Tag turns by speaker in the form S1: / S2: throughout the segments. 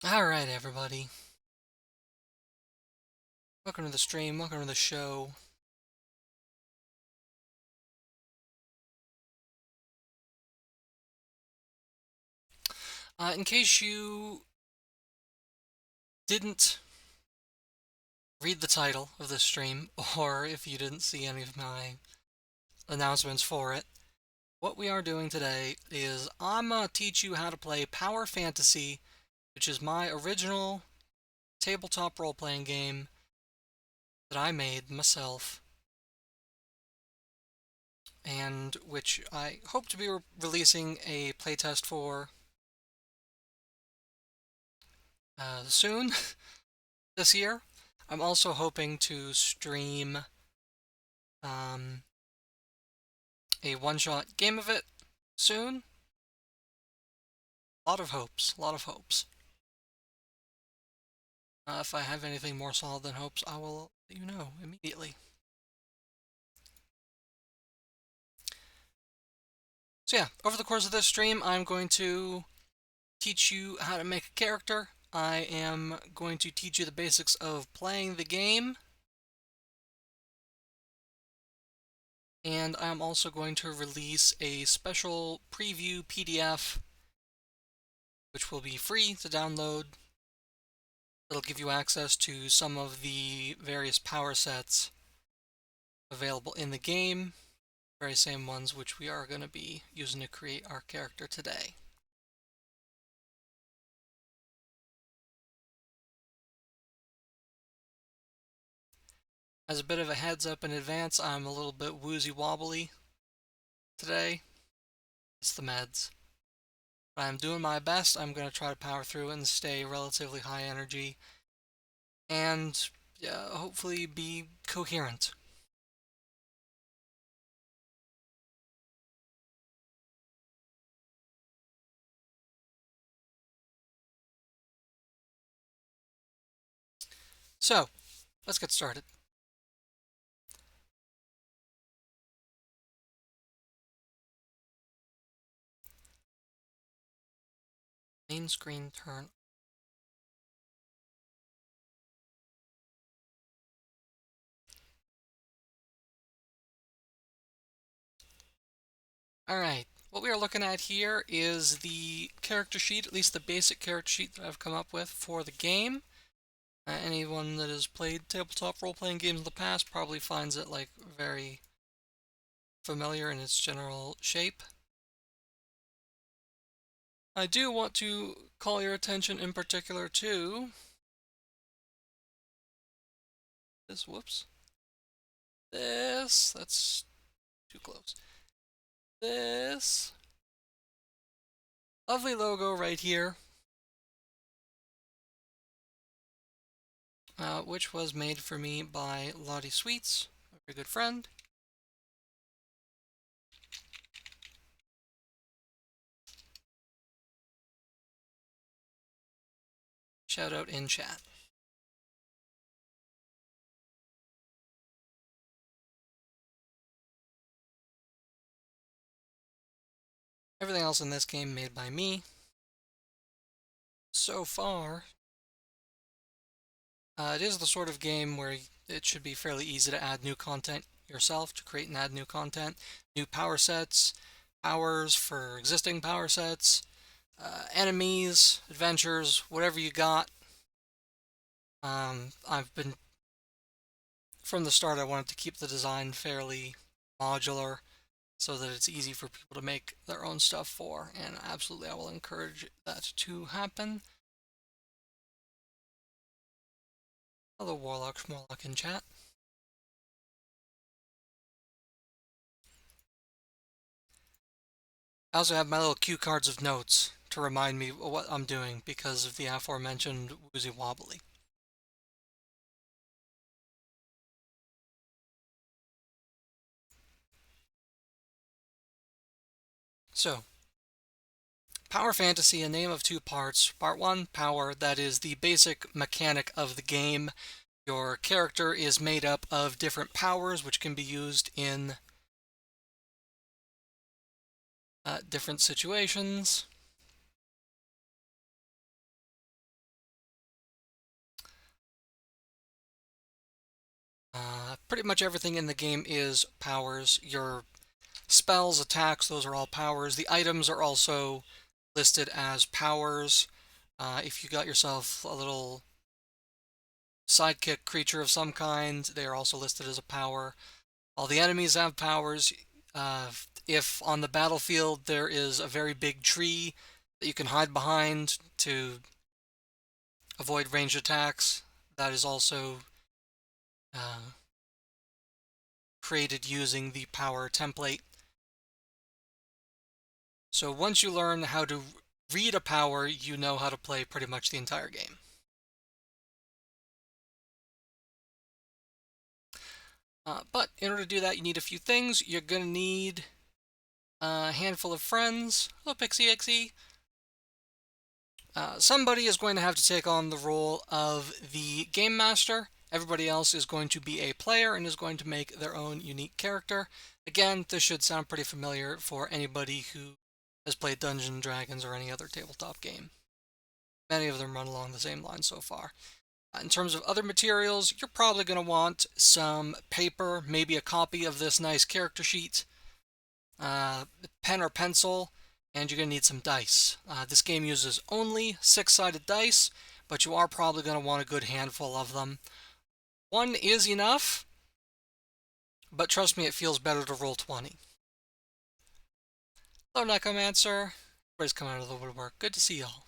S1: Alright, everybody. Welcome to the stream, welcome to the show. In case you didn't read the title of this stream, or if you didn't see any of my announcements for it, what we are doing today is I'm gonna teach you how to play Power Fantasy, which is my original tabletop role-playing game that I made myself, and which I hope to be releasing a playtest for soon. This year. I'm also hoping to stream um, a one-shot game of it soon. A lot of hopes, a lot of hopes. If I have anything more solid than hopes, I will let you know immediately. So yeah, over the course of this stream, I'm going to teach you how to make a character. I am going to teach you the basics of playing the game. And I'm also going to release a special preview PDF, which will be free to download. It'll give you access to some of the various power sets available in the game, very same ones which we are going to be using to create our character today. As a bit of a heads up in advance, I'm a little bit woozy wobbly today. It's the meds. But I'm doing my best. I'm going to try to power through and stay relatively high energy and hopefully be coherent. So, let's get started. Main screen turn. Alright, what we are looking at here is the character sheet, at least the basic character sheet that I've come up with for the game. Anyone that has played tabletop role-playing games in the past probably finds it like very familiar in its general shape. I do want to call your attention in particular to this, whoops, that's too close. This lovely logo right here, which was made for me by Lottie Sweets, a very good friend. Shout out in chat. Everything else in this game made by me. So far, it is the sort of game where it should be fairly easy to add new content yourself, to create and add new content, new power sets, powers for existing power sets, enemies, adventures, whatever you got. I've been, from the start, I wanted to keep the design fairly modular so that it's easy for people to make their own stuff for, and absolutely I will encourage that to happen. Hello, Warlock Schmorlock in chat. I also have my little cue cards of notes to remind me what I'm doing because of the aforementioned woozy wobbly. So, Power Fantasy, a name of two parts. Part 1, Power, that is the basic mechanic of the game. Your character is made up of different powers which can be used in different situations. Pretty much everything in the game is powers. Your spells, attacks, those are all powers. The items are also listed as powers. If you got yourself a little sidekick creature of some kind, they are also listed as a power. All the enemies have powers. If on the battlefield there is a very big tree that you can hide behind to avoid ranged attacks, that is also uh, created using the power template. So once you learn how to read a power, you know how to play pretty much the entire game. But in order to do that, you need a few things. You're going to need a handful of friends. Hello, Pixie XE. Somebody is going to have to take on the role of the game master. Everybody else is going to be a player and is going to make their own unique character. Again, this should sound pretty familiar for anybody who has played Dungeons & Dragons or any other tabletop game. Many of them run along the same line so far. In terms of other materials, you're probably going to want some paper, maybe a copy of this nice character sheet, pen or pencil, and you're going to need some dice. This game uses only 6-sided dice, but you are probably going to want a good handful of them. One is enough, but trust me, it feels better to roll 20. Hello, Necromancer. Everybody's coming out of the woodwork. Good to see y'all.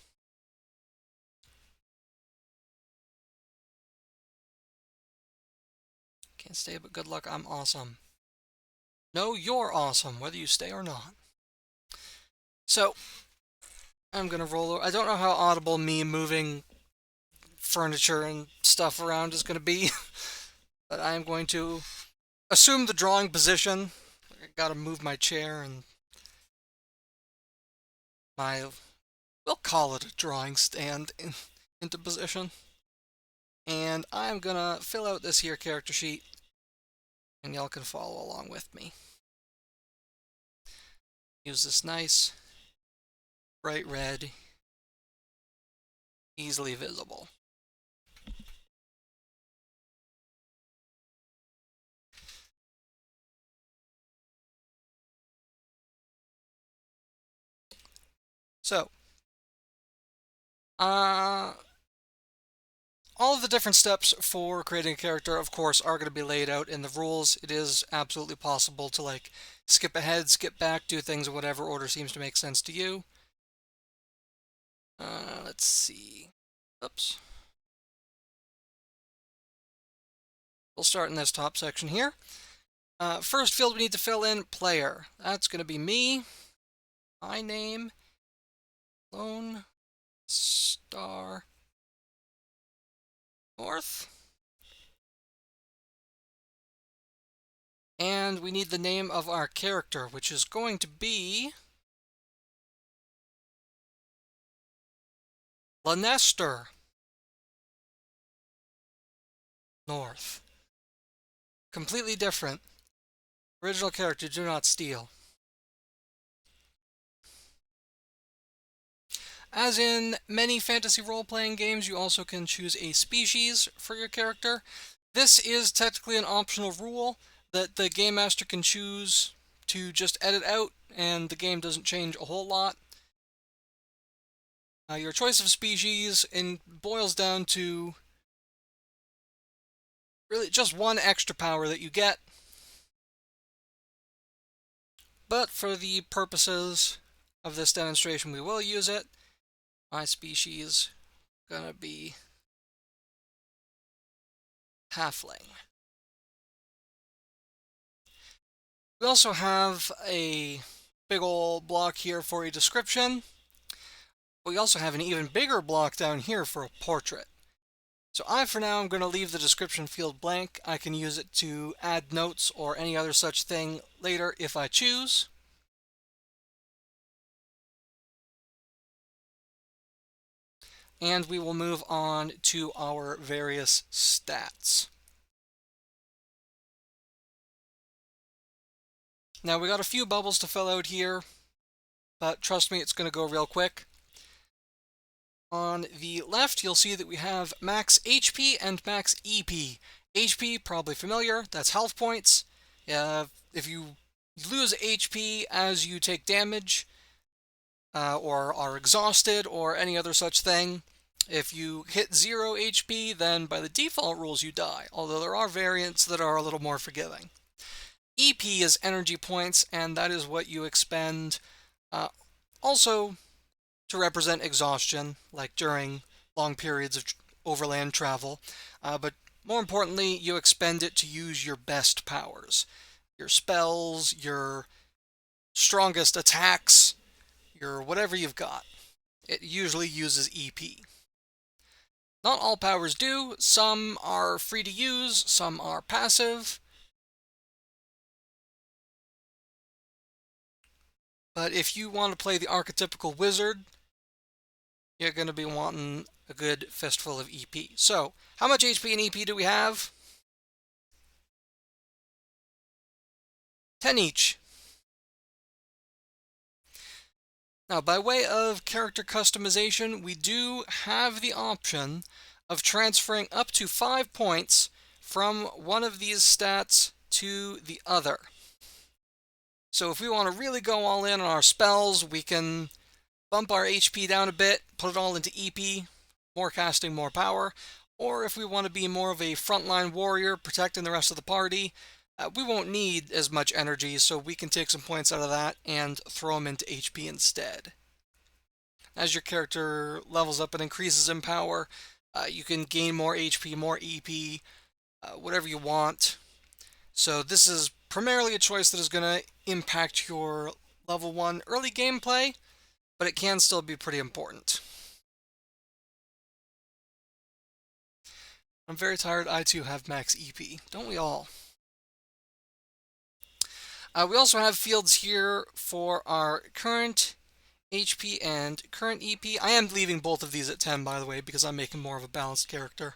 S1: Can't stay, but good luck. I'm awesome. No, you're awesome, whether you stay or not. So, I'm gonna roll. I don't know how audible me moving furniture and stuff around is gonna be, but I'm going to assume the drawing position. I gotta move my chair and we'll call it a drawing stand into position. And I'm gonna fill out this here character sheet, and y'all can follow along with me. Use this nice, bright red, easily visible. So, all of the different steps for creating a character, of course, are going to be laid out in the rules. It is absolutely possible to, like, skip ahead, skip back, do things in whatever order seems to make sense to you. Let's see. Oops. We'll start in this top section here. First field we need to fill in, player. That's going to be me. My name, Lone Star North. And we need the name of our character, which is going to be Lanester North. Completely different. Original character, do not steal. As in many fantasy role-playing games, you also can choose a species for your character. This is technically an optional rule that the Game Master can choose to just edit out, and the game doesn't change a whole lot. Your choice of species boils down to really just one extra power that you get. But for the purposes of this demonstration, we will use it. My species gonna be halfling. We also have a big old block here for a description. We also have an even bigger block down here for a portrait. So for now, I'm going to leave the description field blank. I can use it to add notes or any other such thing later if I choose. And we will move on to our various stats. Now we got a few bubbles to fill out here, but trust me, it's going to go real quick. On the left, you'll see that we have max HP and max EP. HP, probably familiar, that's health points. If you lose HP as you take damage, or are exhausted, or any other such thing, if you hit 0 HP, then by the default rules you die, although there are variants that are a little more forgiving. EP is energy points, and that is what you expend also to represent exhaustion, like during long periods of overland travel. But more importantly, you expend it to use your best powers. Your spells, your strongest attacks, your whatever you've got. It usually uses EP. Not all powers do. Some are free to use, some are passive. But if you want to play the archetypical wizard, you're going to be wanting a good fistful of EP. So, how much HP and EP do we have? 10 each. Now, by way of character customization, we do have the option of transferring up to 5 points from one of these stats to the other. So if we want to really go all in on our spells, we can bump our HP down a bit, put it all into EP, more casting, more power. Or if we want to be more of a frontline warrior protecting the rest of the party, we won't need as much energy, so we can take some points out of that and throw them into HP instead. As your character levels up and increases in power, you can gain more HP, more EP, whatever you want. So this is primarily a choice that is going to impact your level 1 early gameplay, but it can still be pretty important. I'm very tired. I too have max EP. Don't we all? We also have fields here for our current HP and current EP. I am leaving both of these at 10, by the way, because I'm making more of a balanced character.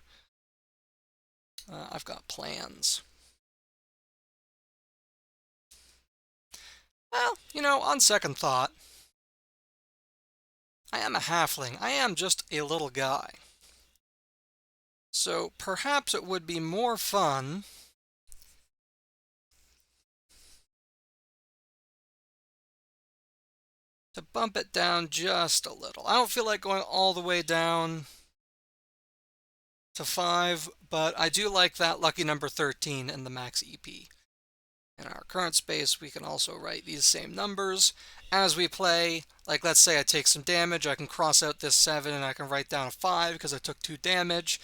S1: I've got plans. Well, on second thought, I am a halfling. I am just a little guy. So perhaps it would be more fun to bump it down just a little. I don't feel like going all the way down to 5, but I do like that lucky number 13 and the max EP. In our current space, we can also write these same numbers as we play. Like, let's say I take some damage, I can cross out this 7 and I can write down a 5 because I took 2 damage.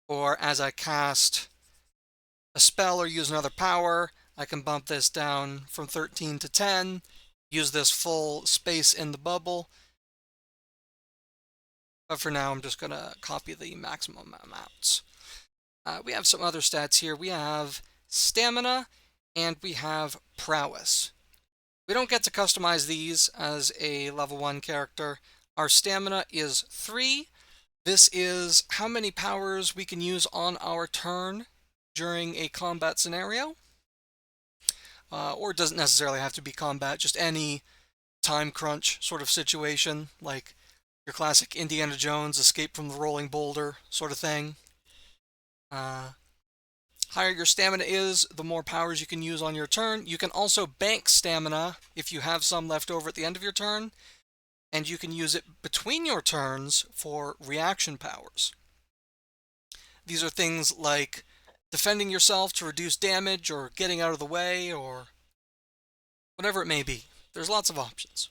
S1: Or as I cast a spell or use another power, I can bump this down from 13 to 10, use this full space in the bubble. But for now, I'm just going to copy the maximum amounts. We have some other stats here. We have stamina and we have prowess. We don't get to customize these as a level 1 character. Our stamina is 3. This is how many powers we can use on our turn during a combat scenario. Or it doesn't necessarily have to be combat, just any time crunch sort of situation, like your classic Indiana Jones escape from the rolling boulder sort of thing. Higher your stamina is, the more powers you can use on your turn. You can also bank stamina if you have some left over at the end of your turn, and you can use it between your turns for reaction powers. These are things like defending yourself to reduce damage, or getting out of the way, or whatever it may be. There's lots of options.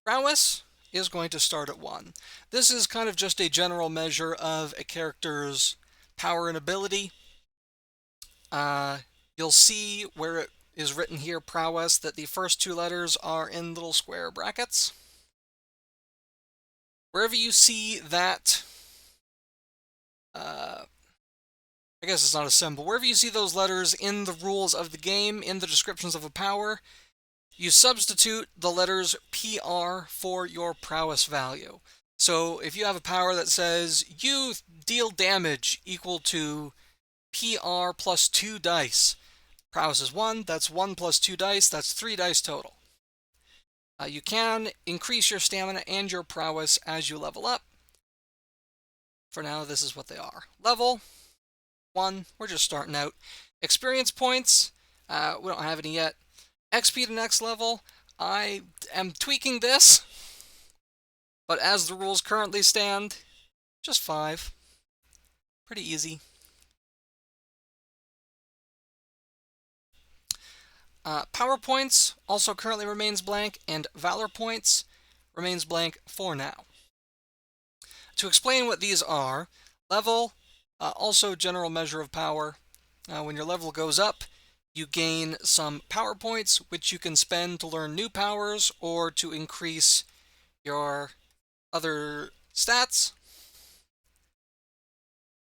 S1: Prowess is going to start at 1. This is kind of just a general measure of a character's power and ability. You'll see where it is written here, prowess, that the first 2 letters are in little square brackets. Wherever you see that, I guess it's not a symbol, wherever you see those letters in the rules of the game, in the descriptions of a power, you substitute the letters PR for your prowess value. So if you have a power that says you deal damage equal to PR plus 2 dice, prowess is 1, that's 1 plus 2 dice, that's 3 dice total. You can increase your stamina and your prowess as you level up. for now, this is what they are. Level 1, we're just starting out. Experience points, we don't have any yet. XP to next level, I am tweaking this, but as the rules currently stand, just 5. Pretty easy. Power points also currently remains blank, and Valor points remains blank for now. To explain what these are, level, also general measure of power. When your level goes up, you gain some power points, which you can spend to learn new powers or to increase your other stats.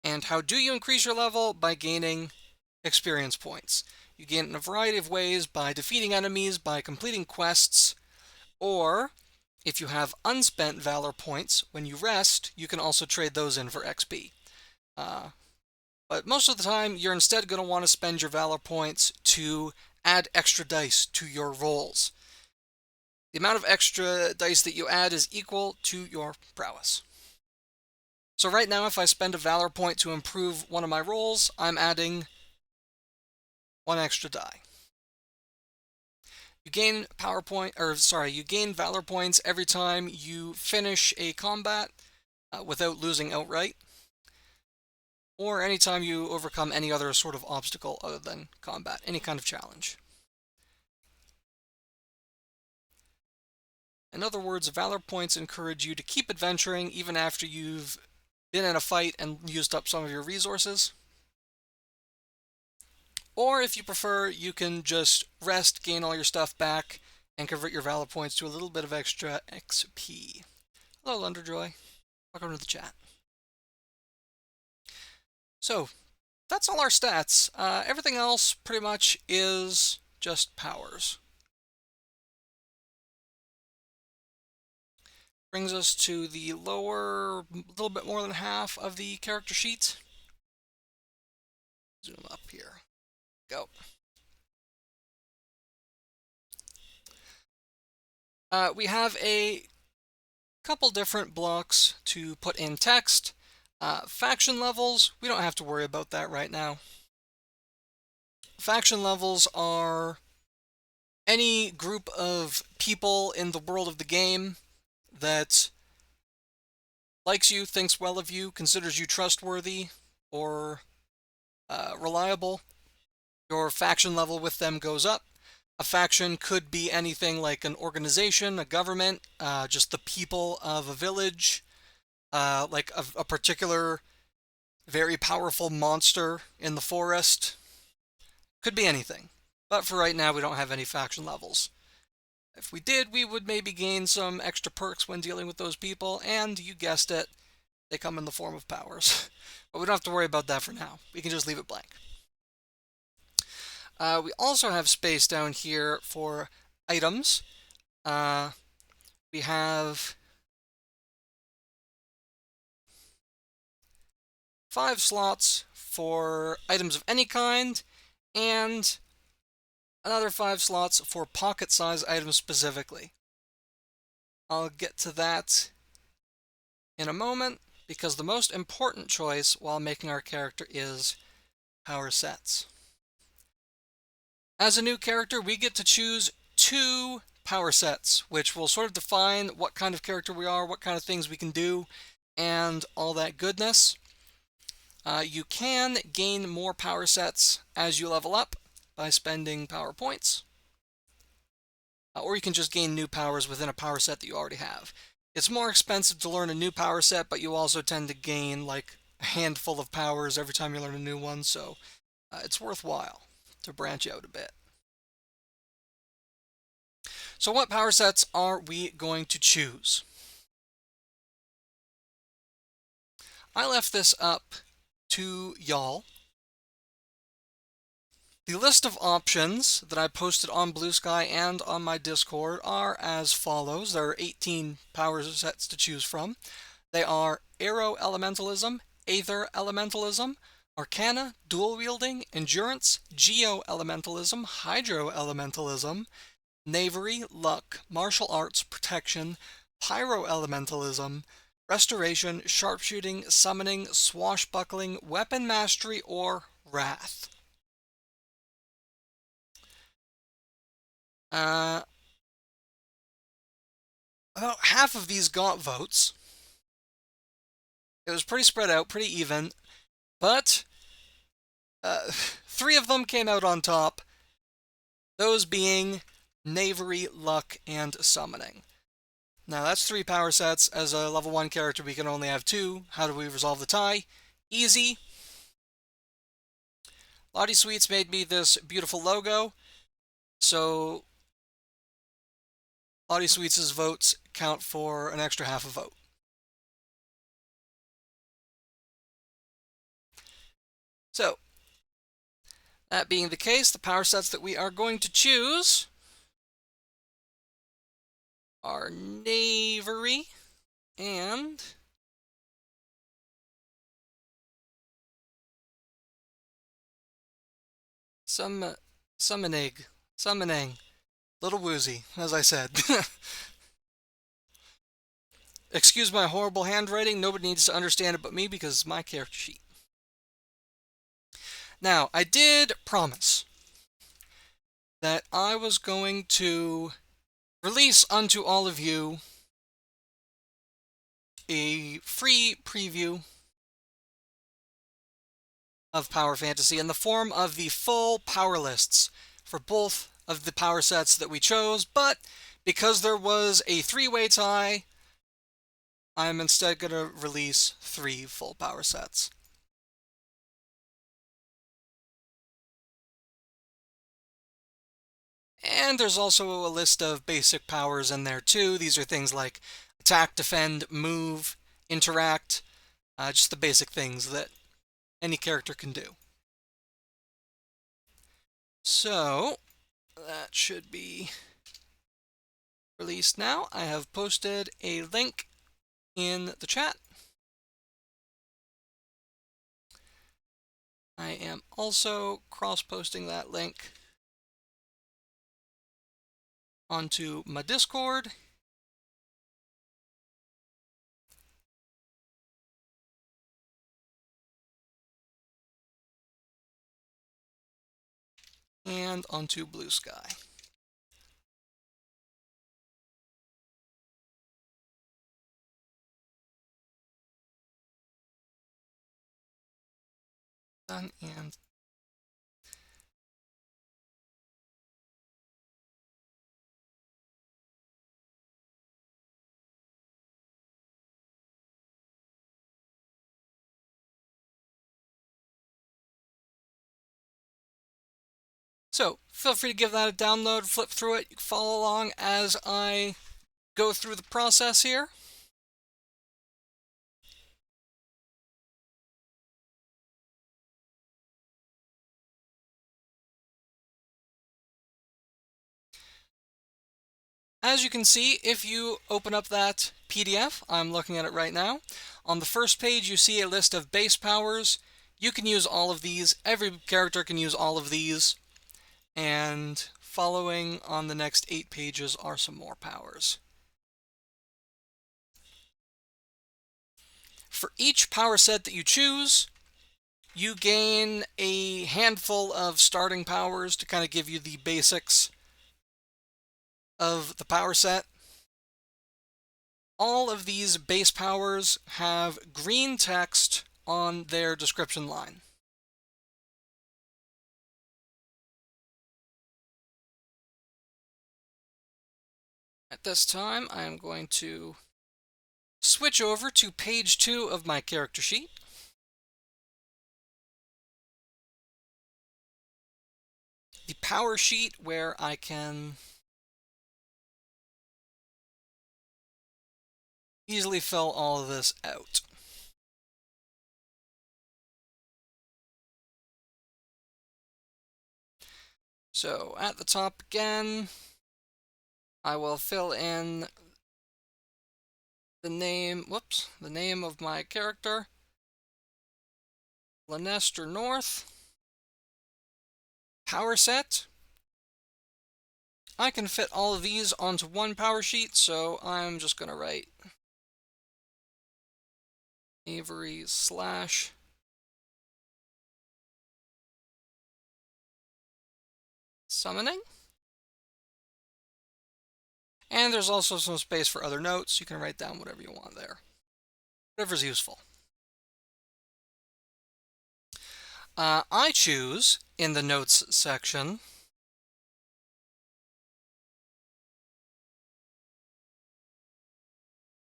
S1: And how do you increase your level? By gaining experience points. You gain it in a variety of ways: by defeating enemies, by completing quests, or if you have unspent Valor points, when you rest, you can also trade those in for XP. But most of the time, you're instead going to want to spend your Valor points to add extra dice to your rolls. The amount of extra dice that you add is equal to your prowess. So right now, if I spend a Valor point to improve one of my rolls, I'm adding 1 extra die. You gain you gain Valor points every time you finish a combat without losing outright, or anytime you overcome any other sort of obstacle other than combat, any kind of challenge. In other words, Valor points encourage you to keep adventuring even after you've been in a fight and used up some of your resources. Or if you prefer, you can just rest, gain all your stuff back, and convert your Valor points to a little bit of extra XP. Hello, Lunderjoy. Welcome to the chat. So, that's all our stats. Everything else pretty much is just powers. Brings us to the lower, little bit more than half of the character sheet. Zoom up here. Go. We have a couple different blocks to put in text. Faction levels, we don't have to worry about that right now. Faction levels are any group of people in the world of the game that likes you, thinks well of you, considers you trustworthy or reliable. Your faction level with them goes up. A faction could be anything like an organization, a government, just the people of a village, like a particular very powerful monster in the forest. Could be anything. But for right now, we don't have any faction levels. If we did, we would maybe gain some extra perks when dealing with those people, and you guessed it, they come in the form of powers. But we don't have to worry about that for now. We can just leave it blank. We also have space down here for items. We have 5 slots for items of any kind, and another 5 slots for pocket-size items specifically. I'll get to that in a moment, because the most important choice while making our character is power sets. As a new character, we get to choose 2 power sets, which will sort of define what kind of character we are, what kind of things we can do, and all that goodness. You can gain more power sets as you level up by spending power points, or you can just gain new powers within a power set that you already have. It's more expensive to learn a new power set, but you also tend to gain like a handful of powers every time you learn a new one, so it's worthwhile to branch out a bit. So what power sets are we going to choose? I left this up to y'all. The list of options that I posted on Blue Sky and on my Discord are as follows. There are 18 power sets to choose from. They are Aero Elementalism, Aether Elementalism, Arcana, Dual Wielding, Endurance, Geo Elementalism, Hydro Elementalism, Knavery, Luck, Martial Arts, Protection, Pyro Elementalism, Restoration, Sharpshooting, Summoning, Swashbuckling, Weapon Mastery, or Wrath. About half of these got votes. It was pretty spread out, pretty even, but 3 of them came out on top, those being Knavery, Luck, and Summoning. Now that's 3 power sets. As a level 1 character, we can only have 2. How do we resolve the tie? Easy. Lottie Sweets made me this beautiful logo, so Lottie Sweets' votes count for an extra half a vote. So, that being the case, the power sets that we are going to choose are Knavery and Summoning. Little woozy, as I said. Excuse my horrible handwriting. Nobody needs to understand it but me because it's my character sheet. Now, I did promise that I was going to release unto all of you a free preview of Power Fantasy in the form of the full power lists for both of the power sets that we chose, but because there was a 3-way tie, I'm instead going to release 3 full power sets. And there's also a list of basic powers in there too. These are things like attack, defend, move, interact, just the basic things that any character can do. So, that should be released now. I have posted a link in the chat. I am also cross-posting that link onto my Discord. And onto Blue Sky. Done and so, feel free to give that a download, flip through it, you can follow along as I go through the process here. As you can see, if you open up that PDF, I'm looking at it right now, on the first page you see a list of base powers. You can use all of these, every character can use all of these, and following on the next 8 pages are some more powers. For each power set that you choose, you gain a handful of starting powers to kind of give you the basics of the power set. All of these base powers have green text on their description line. At this time, I am going to switch over to page 2 of my character sheet. The power sheet where I can easily fill all of this out. So at the top again, I will fill in the name of my character, Lanester North. Power set. I can fit all of these onto one power sheet, so I'm just going to write Avery slash summoning. And there's also some space for other notes. You can write down whatever you want there. Whatever's useful. I choose, in the notes section,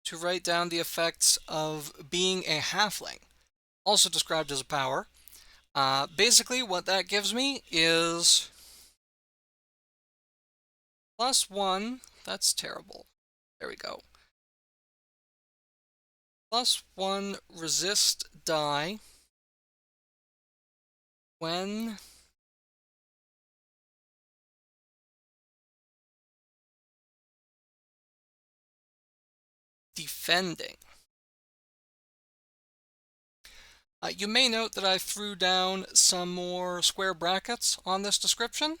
S1: to write down the effects of being a halfling, also described as a power. Basically, what that gives me is +1. That's terrible. There we go. +1 resist die when defending. You may note that I threw down some more square brackets on this description.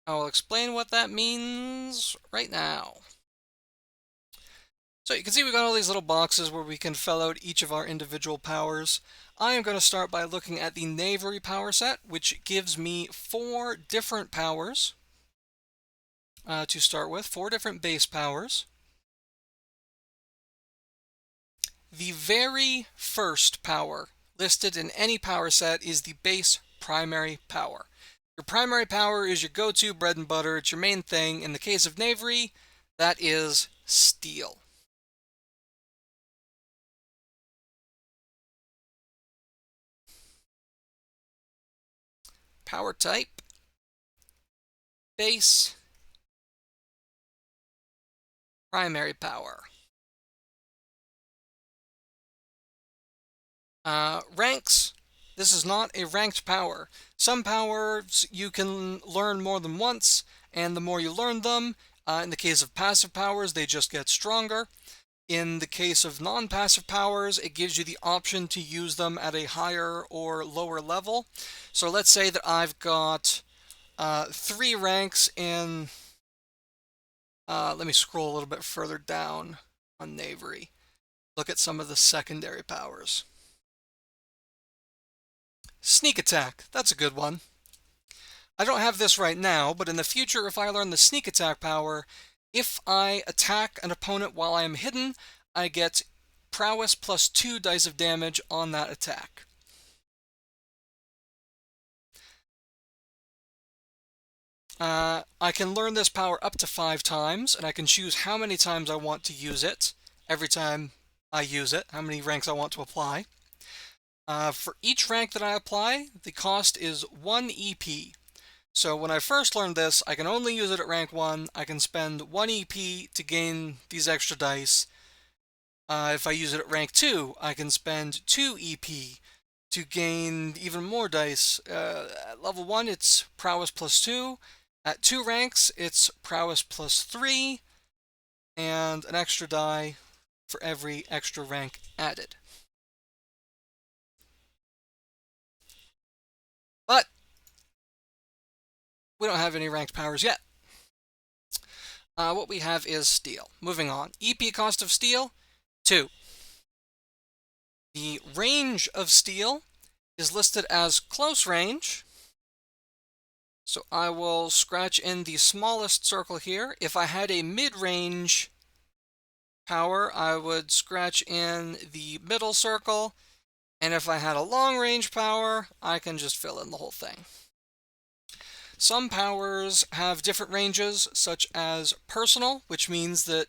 S1: I will explain what that means right now. So you can see we've got all these little boxes where we can fill out each of our individual powers. I am going to start by looking at the Knavery power set, which gives me 4 different powers to start with, 4 different base powers. The very first power listed in any power set is the base primary power. Your primary power is your go-to bread and butter. It's your main thing. In the case of Knavery, that is Steel. Power type, base, primary power. Ranks. This is not a ranked power. Some powers you can learn more than once, and the more you learn them, in the case of passive powers, they just get stronger. In the case of non-passive powers, it gives you the option to use them at a higher or lower level. So let's say that I've got 3 ranks in... let me scroll a little bit further down on Knavery. Look at some of the secondary powers. Sneak attack, that's a good one. I don't have this right now, but in the future, if I learn the sneak attack power, if I attack an opponent while I am hidden, I get prowess +2 dice of damage on that attack. I can learn this power up to 5 times, and I can choose how many times I want to use it every time I use it, how many ranks I want to apply. For each rank that I apply, the cost is 1 EP. So when I first learned this, I can only use it at rank 1. I can spend 1 EP to gain these extra dice. If I use it at rank 2, I can spend 2 EP to gain even more dice. At level 1, it's prowess +2. At 2 ranks, it's prowess +3, and an extra die for every extra rank added. But we don't have any ranked powers yet. What we have is Steel. Moving on. EP cost of Steel, 2. The range of Steel is listed as close range. So I will scratch in the smallest circle here. If I had a mid-range power, I would scratch in the middle circle. And if I had a long-range power, I can just fill in the whole thing. Some powers have different ranges, such as personal, which means that it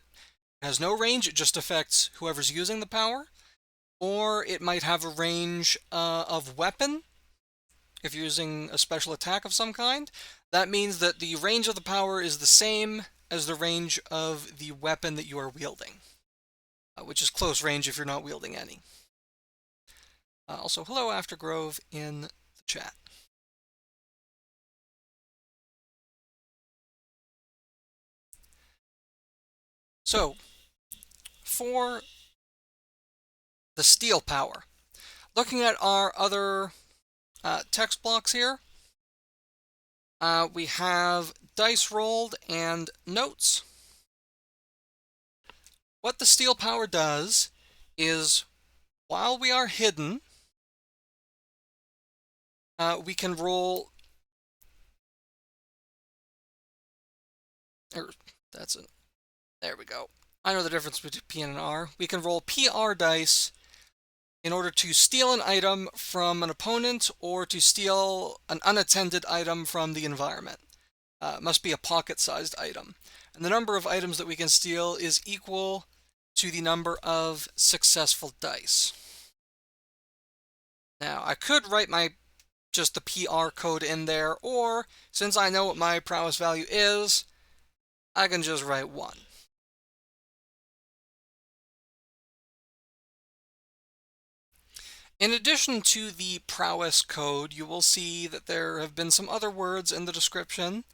S1: has no range, it just affects whoever's using the power. Or it might have a range of weapon, if you're using a special attack of some kind. That means that the range of the power is the same as the range of the weapon that you are wielding, which is close range if you're not wielding any. Also, hello Aftergrove in the chat. So, for the Steel power, looking at our other text blocks here, we have dice rolled and notes. What the Steel power does is while we are hidden, we can roll. That's it. There we go. I know the difference between P and an R. We can roll PR dice in order to steal an item from an opponent or to steal an unattended item from the environment. It must be a pocket-sized item. And the number of items that we can steal is equal to the number of successful dice. Now, I could write just the PR code in there, or since I know what my prowess value is, I can just write 1. In addition to the prowess code, you will see that there have been some other words in the description,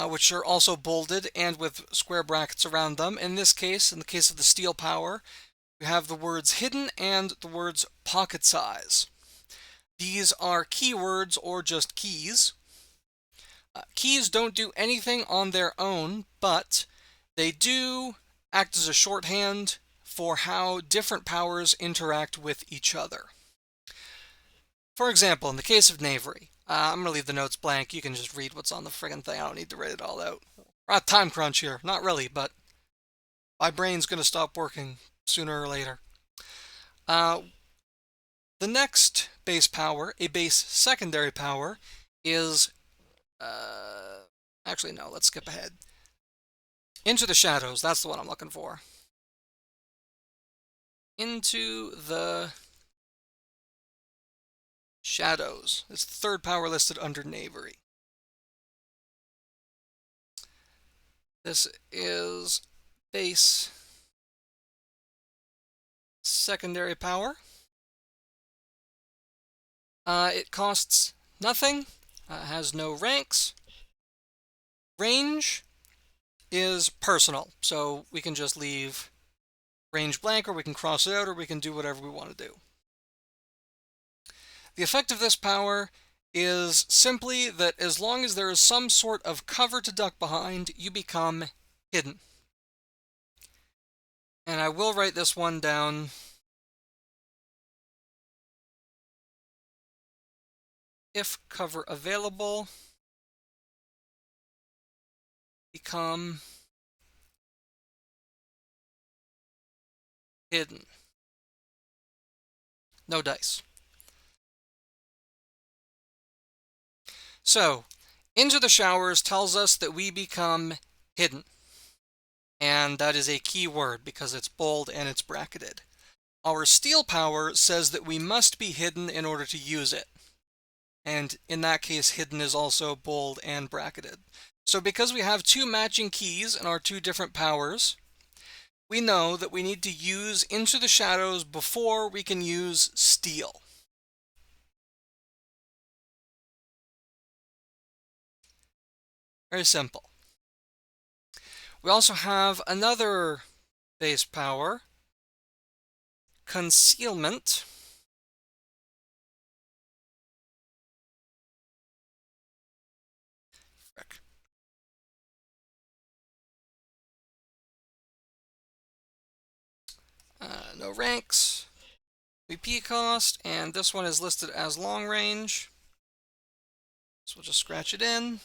S1: which are also bolded and with square brackets around them. In this case, in the case of the steel power, you have the words hidden and the words pocket size. These are keywords or just keys. Keys don't do anything on their own, but they do act as a shorthand for how different powers interact with each other. For example, in the case of knavery, I'm going to leave the notes blank. You can just read what's on the friggin' thing. I don't need to write it all out. We're at time crunch here. Not really, but my brain's going to stop working sooner or later. The next base power, a base secondary power, is... actually, no, let's skip ahead. Into the Shadows, that's the one I'm looking for. Into the Shadows. It's the third power listed under Knavery. This is base secondary power. It costs nothing, has no ranks. Range is personal, so we can just leave range blank, or we can cross it out, or we can do whatever we want to do. The effect of this power is simply that as long as there is some sort of cover to duck behind, you become hidden. And I will write this one down. If cover available, become hidden. No dice. So, Into the Showers tells us that we become hidden. And that is a key word because it's bold and it's bracketed. Our steel power says that we must be hidden in order to use it. And in that case, hidden is also bold and bracketed. So because we have two matching keys in our two different powers, we know that we need to use Into the Shadows before we can use Steel. Very simple. We also have another base power, Concealment. Frick. No ranks. VP cost, and this one is listed as long range. So we'll just scratch it in.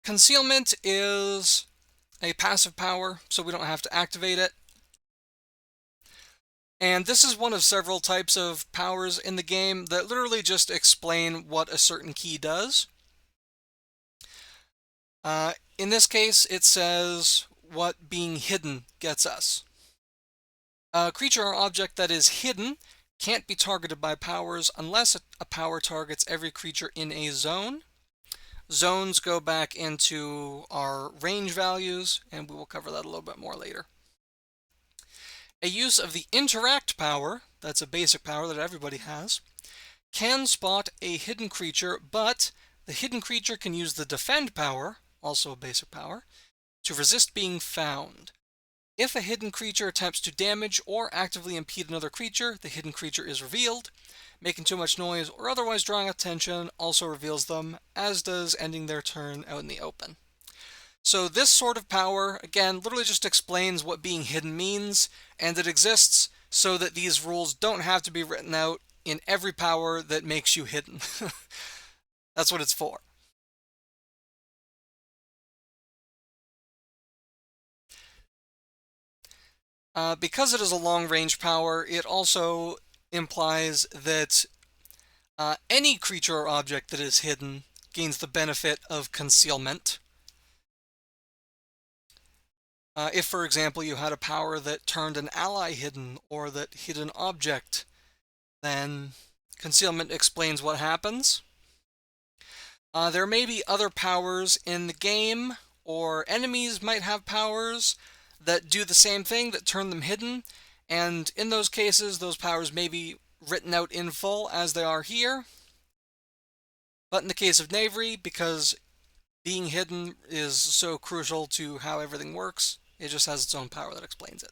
S1: Concealment is a passive power, so we don't have to activate it. And this is one of several types of powers in the game that literally just explain what a certain key does. In this case, it says what being hidden gets us. A creature or object that is hidden can't be targeted by powers unless a power targets every creature in a zone. Zones go back into our range values, and we will cover that a little bit more later. A use of the Interact power, that's a basic power that everybody has, can spot a hidden creature, but the hidden creature can use the Defend power, also a basic power, to resist being found. If a hidden creature attempts to damage or actively impede another creature, the hidden creature is revealed. Making too much noise or otherwise drawing attention also reveals them, as does ending their turn out in the open. So this sort of power, again, literally just explains what being hidden means, and it exists so that these rules don't have to be written out in every power that makes you hidden. That's what it's for. Because it is a long-range power, it also implies that any creature or object that is hidden gains the benefit of concealment. If, for example, you had a power that turned an ally hidden or that hid an object, then concealment explains what happens. There may be other powers in the game, or enemies might have powers that do the same thing, that turn them hidden, and in those cases, those powers may be written out in full as they are here. But in the case of Knavery, because being hidden is so crucial to how everything works, it just has its own power that explains it.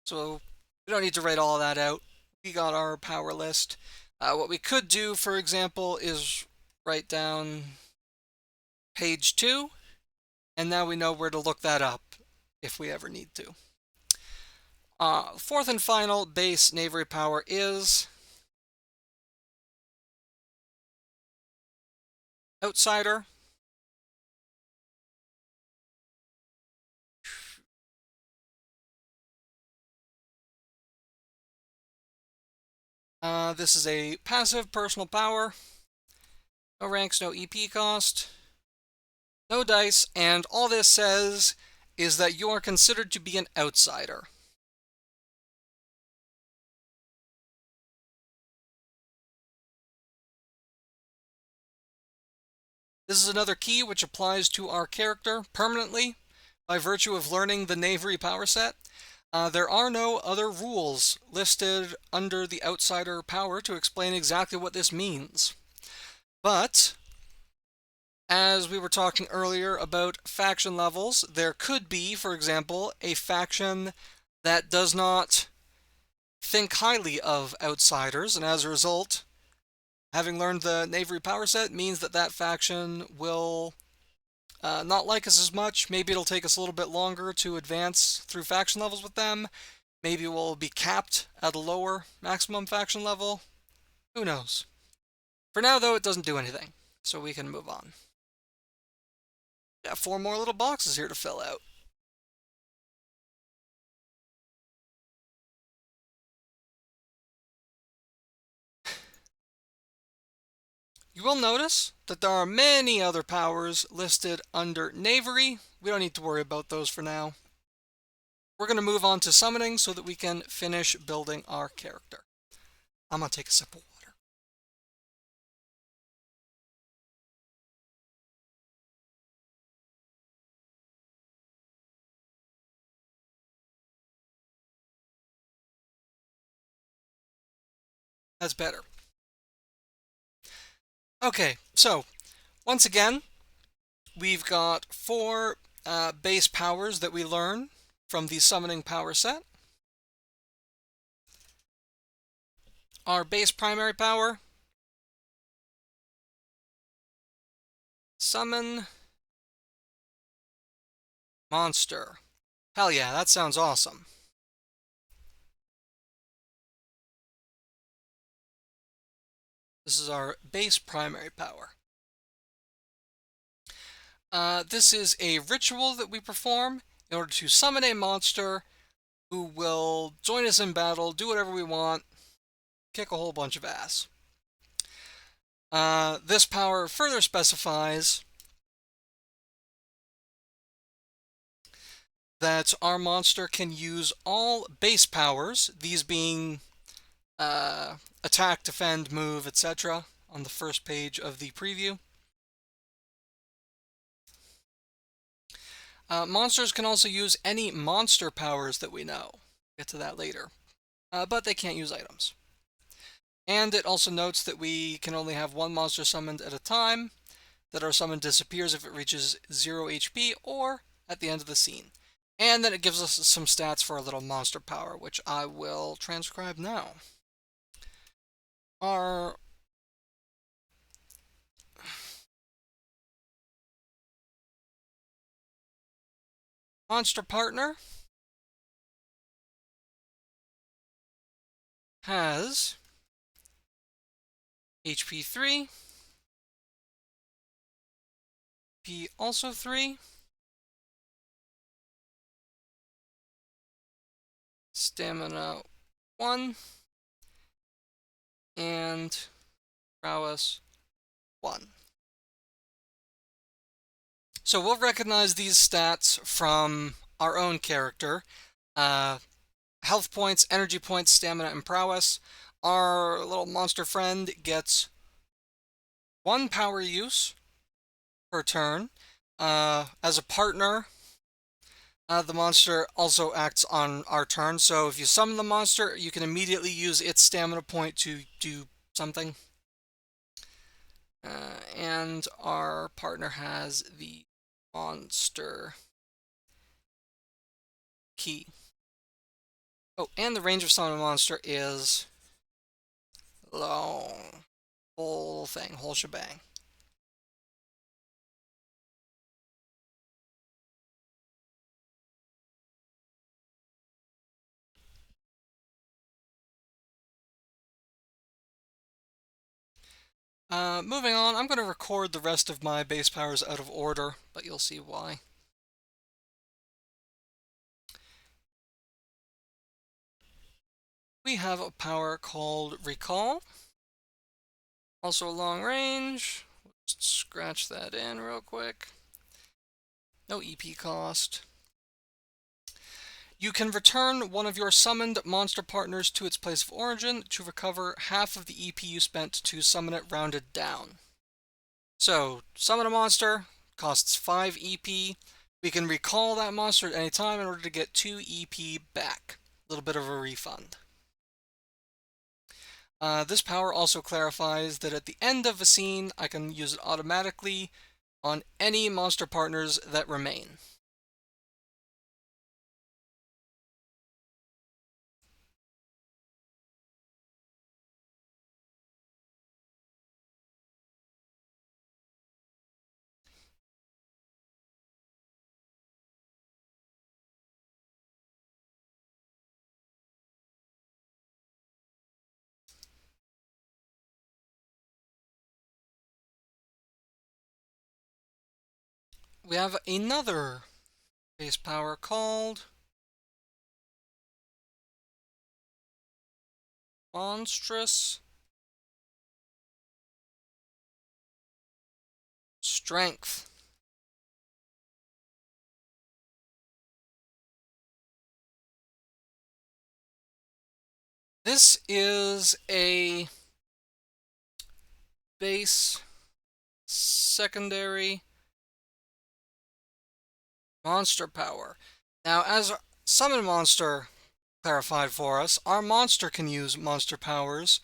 S1: So we don't need to write all of that out. We got our power list. What we could do, for example, is write down page 2, and now we know where to look that up if we ever need to. Fourth and final base Knavery power is Outsider. This is a passive personal power. No ranks, no EP cost, no dice, and all this says is that you are considered to be an outsider. This is another key which applies to our character permanently by virtue of learning the Knavery power set. There are no other rules listed under the outsider power to explain exactly what this means. But, as we were talking earlier about faction levels, there could be, for example, a faction that does not think highly of outsiders, and as a result, having learned the Knavery power set means that that faction will not like us as much. Maybe it'll take us a little bit longer to advance through faction levels with them. Maybe we'll be capped at a lower maximum faction level. Who knows? For now, though, it doesn't do anything, so we can move on. Got 4 more little boxes here to fill out. You will notice that there are many other powers listed under Knavery. We don't need to worry about those for now. We're going to move on to summoning so that we can finish building our character. I'm going to take a sip of water. That's better. Okay, so once again, we've got 4 base powers that we learn from the summoning power set. Our base primary power, summon monster. Hell yeah, that sounds awesome. This is our base primary power. This is a ritual that we perform in order to summon a monster who will join us in battle, do whatever we want, kick a whole bunch of ass. This power further specifies that our monster can use all base powers, these being attack, defend, move, etc., on the first page of the preview. Monsters can also use any monster powers that we know. We'll get to that later. But they can't use items. And it also notes that we can only have 1 monster summoned at a time, that our summon disappears if it reaches 0 HP or at the end of the scene. And then it gives us some stats for our little monster power, which I will transcribe now. Our monster partner has HP 3, P also 3, stamina 1, and prowess 1. So we'll recognize these stats from our own character. Health points, energy points, stamina, and prowess. Our little monster friend gets 1 power use per turn. As a partner, the monster also acts on our turn, so if you summon the monster, you can immediately use its stamina point to do something. And our partner has the monster key. Oh, and the range of summon a monster is long. Whole thing, whole shebang. Moving on, I'm going to record the rest of my base powers out of order, but you'll see why. We have a power called Recall. Also long range. Just scratch that in real quick. No EP cost. You can return one of your summoned monster partners to its place of origin to recover half of the EP you spent to summon it rounded down. So, summon a monster, costs 5 EP. We can recall that monster at any time in order to get 2 EP back. A little bit of a refund. This power also clarifies that at the end of a scene, I can use it automatically on any monster partners that remain. We have another base power called Monstrous Strength. This is a base secondary monster power. Now, as Summon Monster clarified for us, our monster can use monster powers.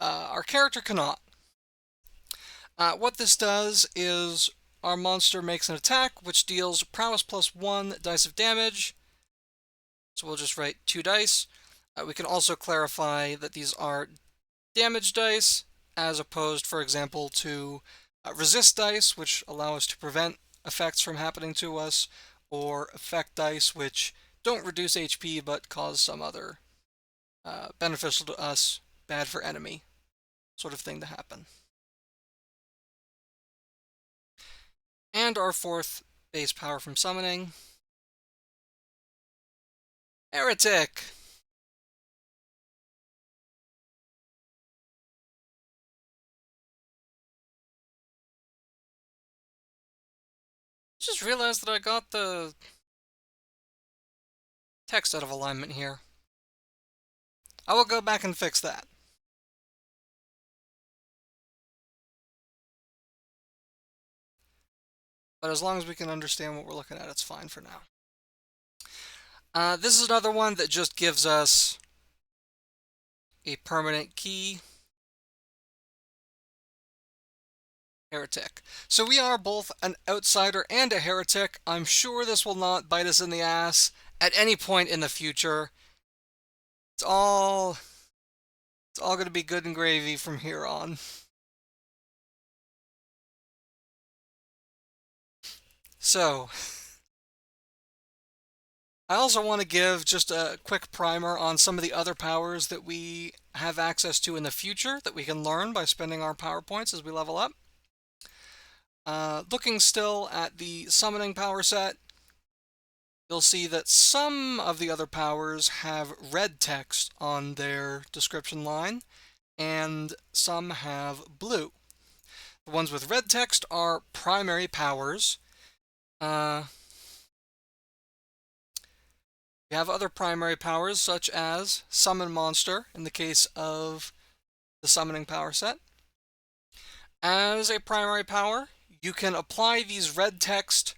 S1: Our character cannot. What this does is our monster makes an attack which deals prowess plus 1 dice of damage. So we'll just write 2 dice. We can also clarify that these are damage dice as opposed, for example, to resist dice, which allow us to prevent effects from happening to us, or effect dice, which don't reduce HP but cause some other beneficial to us, bad for enemy sort of thing to happen. And our 4th base power from summoning, Heretic. Just realized that I got the text out of alignment here. I will go back and fix that. But as long as we can understand what we're looking at, it's fine for now. This is another one that just gives us a permanent key. Heretic. So we are both an outsider and a heretic. I'm sure this will not bite us in the ass at any point in the future. It's all going to be good and gravy from here on. So, I also want to give just a quick primer on some of the other powers that we have access to in the future that we can learn by spending our power points as we level up. Looking still at the summoning power set, you'll see that some of the other powers have red text on their description line, and some have blue. The ones with red text are primary powers. We have other primary powers, such as Summon Monster, in the case of the summoning power set. As a primary power, you can apply these red text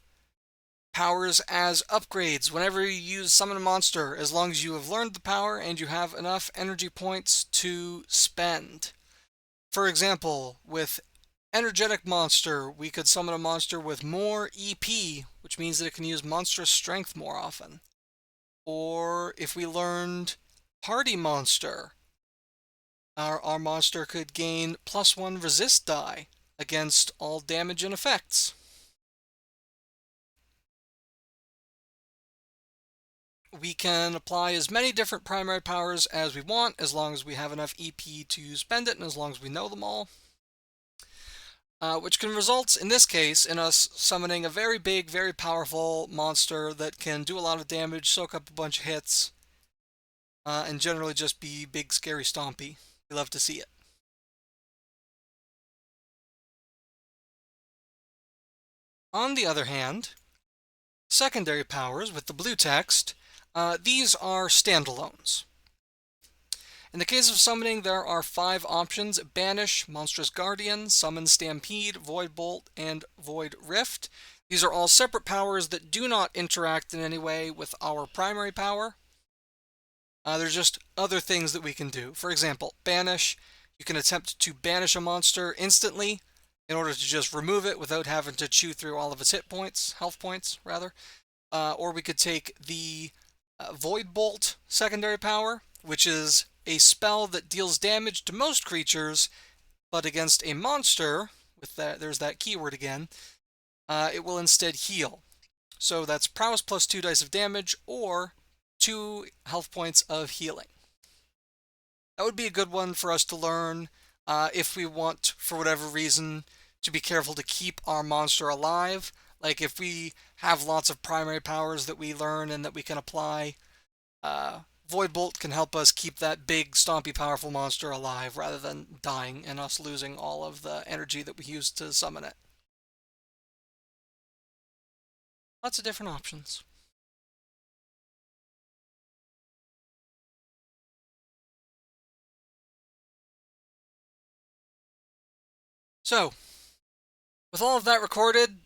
S1: powers as upgrades whenever you use Summon a Monster, as long as you have learned the power and you have enough energy points to spend. For example, with Energetic Monster, we could summon a monster with more EP, which means that it can use monstrous strength more often. Or if we learned Hardy Monster, our monster could gain +1 resist die against all damage and effects. We can apply as many different primary powers as we want, as long as we have enough EP to spend it and as long as we know them all. Which can result, in this case, in us summoning a very big, very powerful monster that can do a lot of damage, soak up a bunch of hits, and generally just be big, scary, stompy. We love to see it. On the other hand, secondary powers with the blue text, these are standalones. In the case of summoning, there are 5 options: Banish, Monstrous Guardian, Summon Stampede, Void Bolt, and Void Rift. These are all separate powers that do not interact in any way with our primary power. There's just other things that we can do. For example, Banish. You can attempt to banish a monster instantly in order to just remove it without having to chew through all of its health points, rather. Or we could take the Void Bolt secondary power, which is a spell that deals damage to most creatures, but against a monster, with that, there's that keyword again, it will instead heal. So that's prowess plus 2 dice of damage, or 2 health points of healing. That would be a good one for us to learn if we want, for whatever reason, to be careful to keep our monster alive. Like if we have lots of primary powers that we learn and that we can apply, Void Bolt can help us keep that big, stompy, powerful monster alive rather than dying and us losing all of the energy that we used to summon it. Lots of different options. So, with all of that recorded,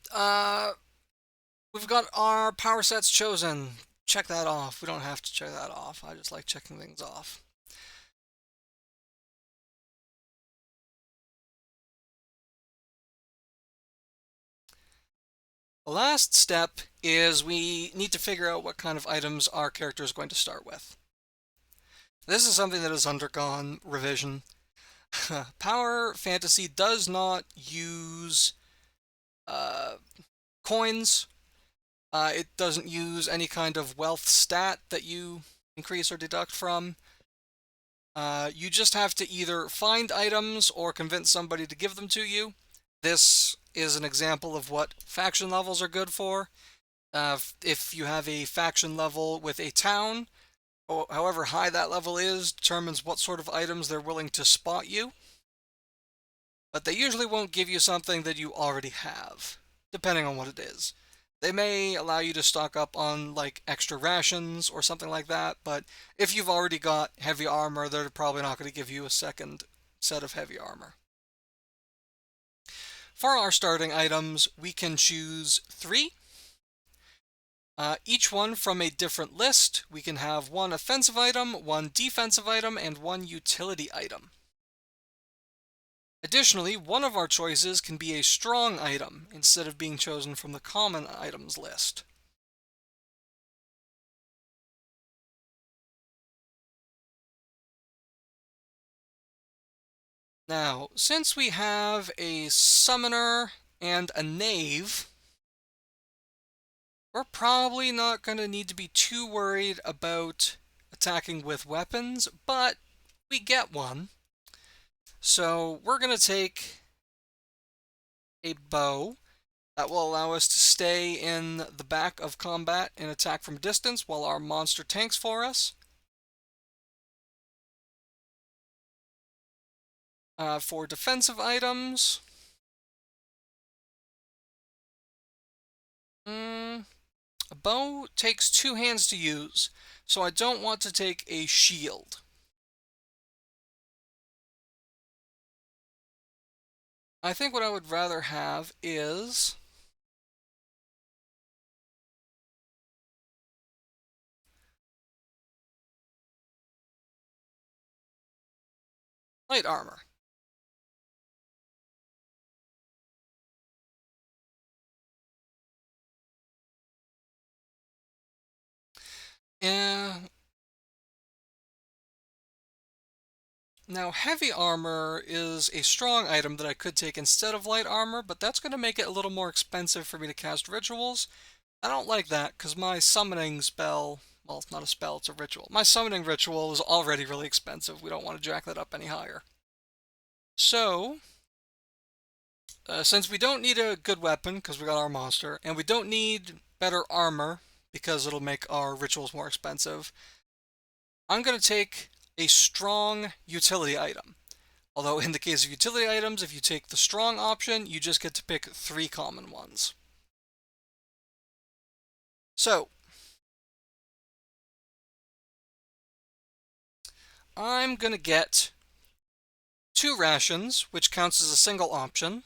S1: we've got our power sets chosen. Check that off. We don't have to check that off. I just like checking things off. The last step is we need to figure out what kind of items our character is going to start with. This is something that has undergone revision. Power Fantasy does not use coins. It doesn't use any kind of wealth stat that you increase or deduct from. You just have to either find items or convince somebody to give them to you. This is an example of what faction levels are good for. If you have a faction level with a town, however high that level is, determines what sort of items they're willing to spot you. But they usually won't give you something that you already have, depending on what it is. They may allow you to stock up on like extra rations or something like that, but if you've already got heavy armor, they're probably not going to give you a second set of heavy armor. For our starting items, we can choose 3. Each one from a different list. We can have 1 offensive item, 1 defensive item, and 1 utility item. Additionally, one of our choices can be a strong item instead of being chosen from the common items list. Now, since we have a summoner and a knave, We're probably not going to need to be too worried about attacking with weapons, but we get one. So we're going to take a bow. That will allow us to stay in the back of combat and attack from distance while our monster tanks for us. For defensive items, a bow takes 2 hands to use, so I don't want to take a shield. I think what I would rather have is light armor. And now heavy armor is a strong item that I could take instead of light armor, but that's going to make it a little more expensive for me to cast rituals. I don't like that because my summoning spell, well, it's not a spell, it's a ritual. My summoning ritual is already really expensive. We don't want to jack that up any higher. So, since we don't need a good weapon because we got our monster, and we don't need better armor because it'll make our rituals more expensive, I'm going to take a strong utility item. Although in the case of utility items, if you take the strong option, you just get to pick 3 common ones. So, I'm going to get 2 rations, which counts as a single option.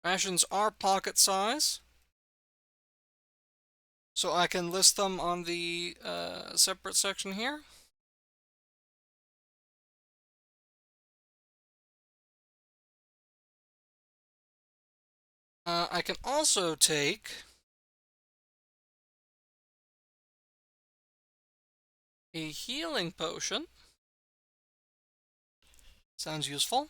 S1: Rations are pocket size, so I can list them on the separate section here. I can also take a healing potion. Sounds useful.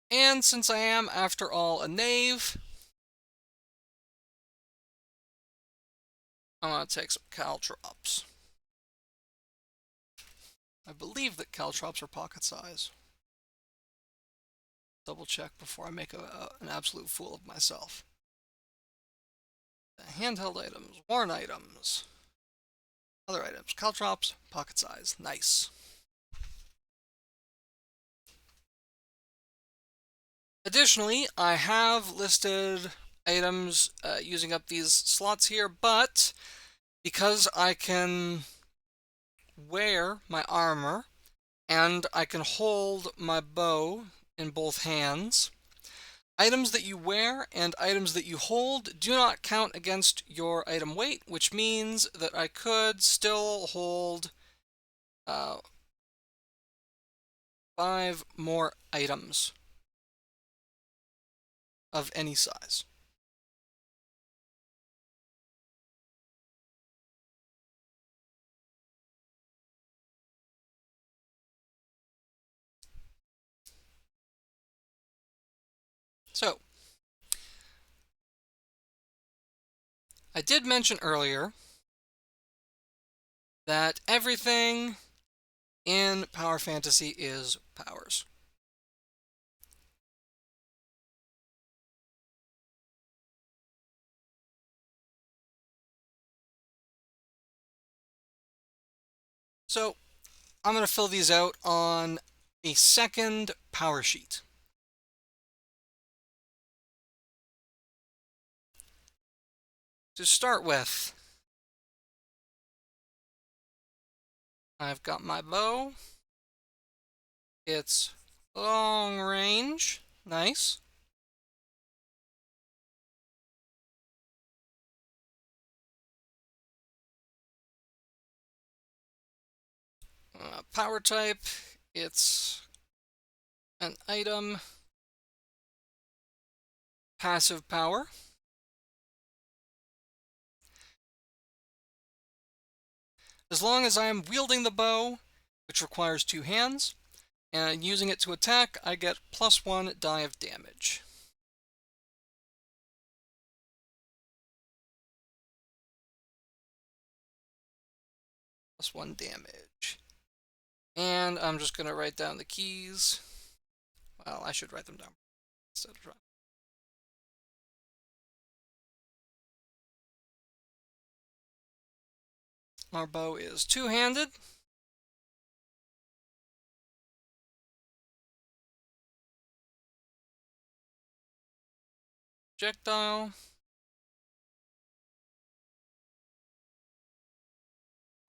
S1: And since I am, after all, a knave, I'm going to take some caltrops. I believe that caltrops are pocket size. Double check before I make an absolute fool of myself. Handheld items, worn items, other items, caltrops, pocket size. Nice. Additionally, I have listed items using up these slots here, but because I can wear my armor and I can hold my bow in both hands, items that you wear and items that you hold do not count against your item weight, which means that I could still hold 5 more items of any size. So, I did mention earlier that everything in Power Fantasy is powers. So, I'm going to fill these out on a second power sheet. To start with, I've got my bow. It's long range. Nice. Power type, it's an item. Passive power. As long as I am wielding the bow, which requires 2 hands, And using it to attack, I get +1 die of damage. +1 damage. And I'm just going to write down the keys. Well, I should write them down instead of trying. Our bow is two-handed. Projectile.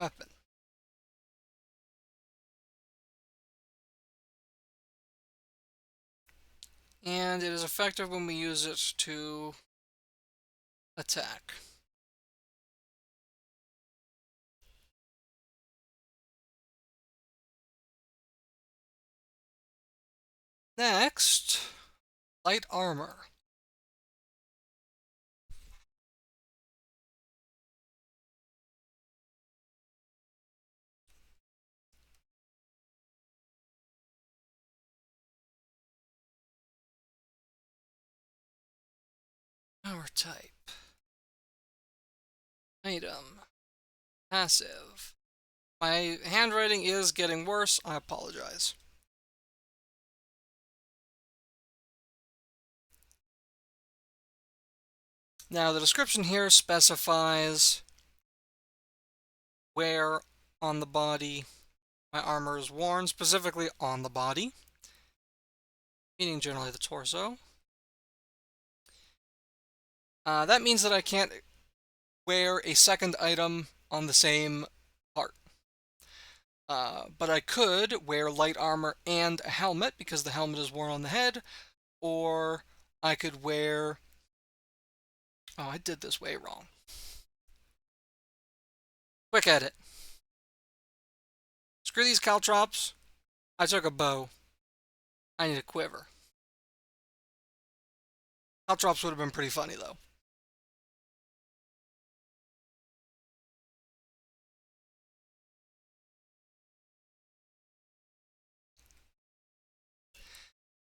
S1: Weapon. And it is effective when we use it to attack. Next, light armor. Power type. Item. Passive. My handwriting is getting worse. I apologize. Now, the description here specifies where on the body my armor is worn, specifically on the body, meaning generally the torso. That means that I can't wear a second item on the same part. But I could wear light armor and a helmet because the helmet is worn on the head, or I could wear... Oh, I did this way wrong. Quick edit. Screw these caltrops. I took a bow. I need a quiver. Caltrops would have been pretty funny, though.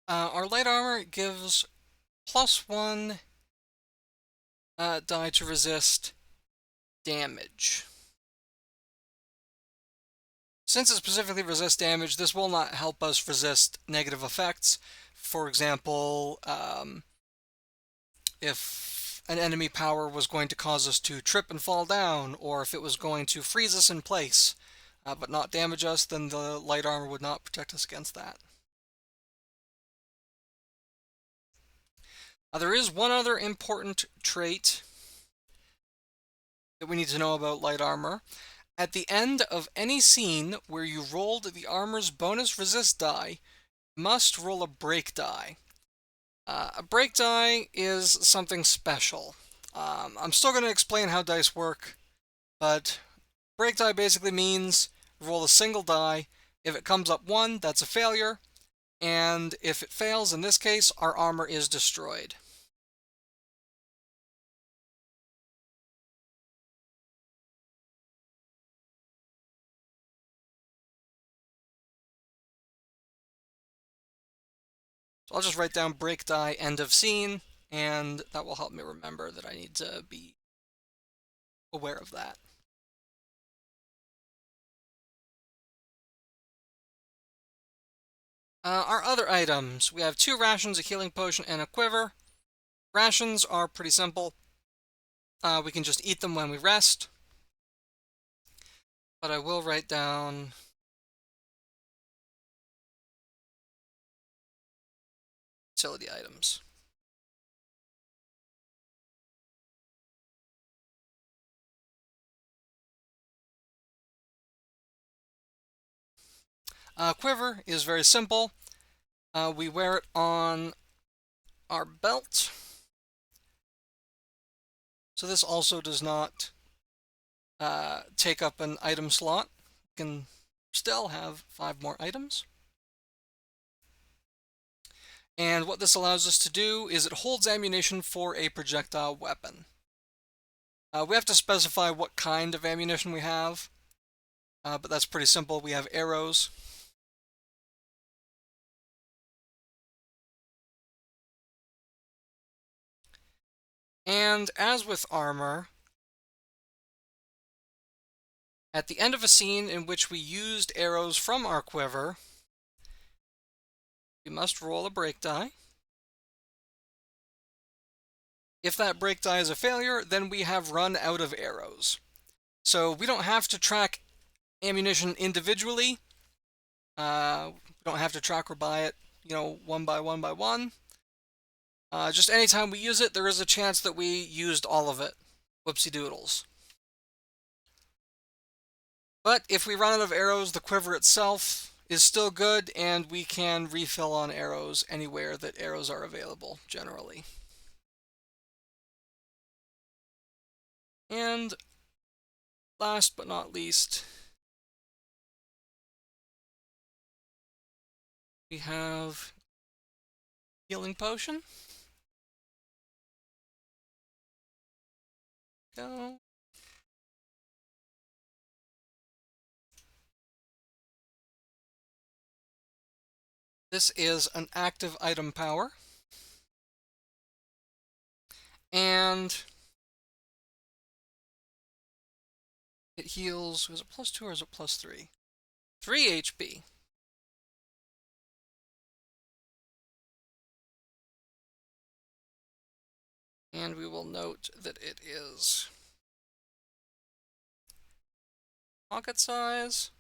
S1: Our light armor gives +1 die to resist damage. Since it specifically resists damage, this will not help us resist negative effects. For example, if an enemy power was going to cause us to trip and fall down, or if it was going to freeze us in place, but not damage us, then the light armor would not protect us against that. There is one other important trait that we need to know about light armor. At the end of any scene where you rolled the armor's bonus resist die, you must roll a break die. A break die is something special. I'm still going to explain how dice work, but break die basically means roll a single die. If it comes up 1, that's a failure, and if it fails, in this case, our armor is destroyed. So I'll just write down break die end of scene, and that will help me remember that I need to be aware of that. Our other items, we have 2 rations, a healing potion, and a quiver. Rations are pretty simple. We can just eat them when we rest. But I will write down utility items. Quiver is very simple. We wear it on our belt. So this also does not take up an item slot. You can still have 5 more items. And what this allows us to do is it holds ammunition for a projectile weapon. We have to specify what kind of ammunition we have, but that's pretty simple. We have arrows. And as with armor, at the end of a scene in which we used arrows from our quiver, we must roll a break die. If that break die is a failure, then we have run out of arrows. So we don't have to track ammunition individually. We don't have to track or buy it, one by one by one. Just anytime we use it, there is a chance that we used all of it. Whoopsie doodles. But if we run out of arrows, the quiver itself is still good, and we can refill on arrows anywhere that arrows are available, generally. And last but not least, we have healing potion. Go. This is an active item power. And it heals, is it +2 or is it +3? 3 HP. And we will note that it is pocket size,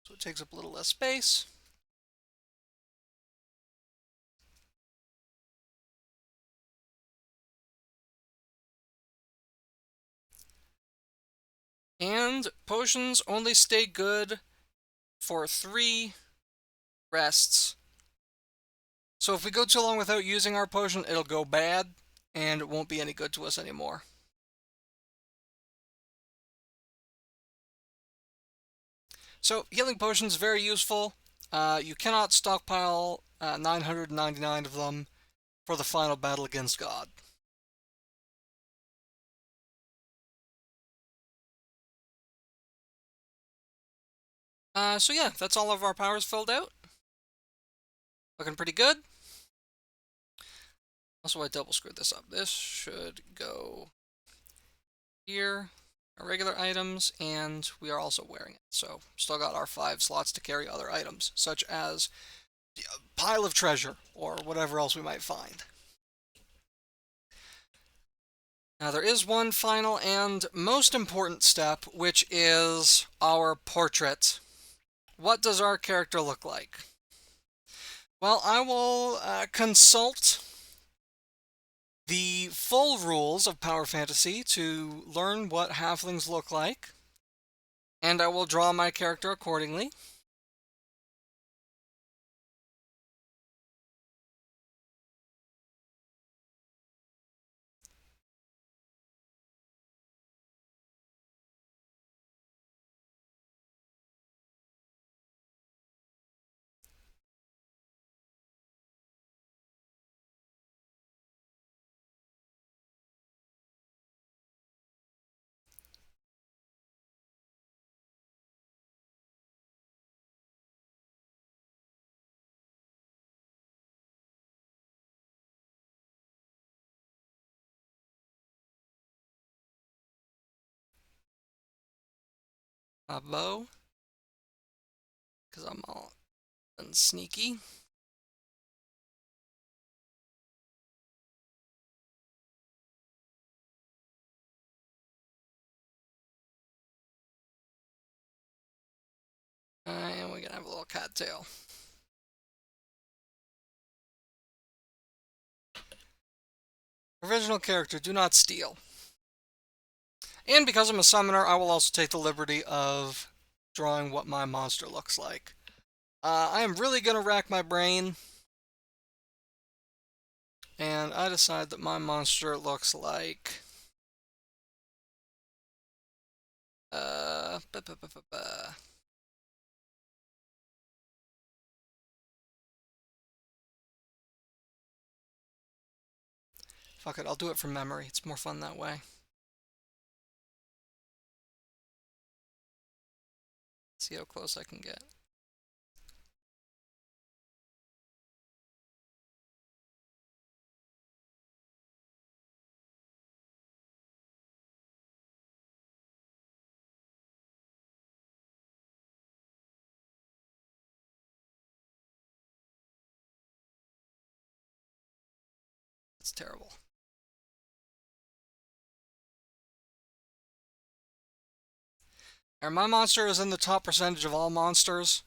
S1: so it takes up a little less space. And potions only stay good for 3 rests. So if we go too long without using our potion, it'll go bad, and it won't be any good to us anymore. So healing potions, very useful. You cannot stockpile 999 of them for the final battle against God. So yeah, that's all of our powers filled out. Looking pretty good. Also, I double screwed this up. This should go here, our regular items, and we are also wearing it. So still got our 5 slots to carry other items, such as a pile of treasure or whatever else we might find. Now there is one final and most important step, which is our portrait. What does our character look like? Well, I will consult the full rules of Power Fantasy to learn what halflings look like, and I will draw my character accordingly. A bow, because I'm all sneaky. And we're gonna have a little cattail. Original character, do not steal. And because I'm a summoner, I will also take the liberty of drawing what my monster looks like. I am really gonna rack my brain, and I decide that my monster looks like uh, ba, ba, ba, ba, ba. Fuck it, I'll do it from memory. It's more fun that way. See how close I can get. That's terrible. And my monster is in the top percentage of all monsters.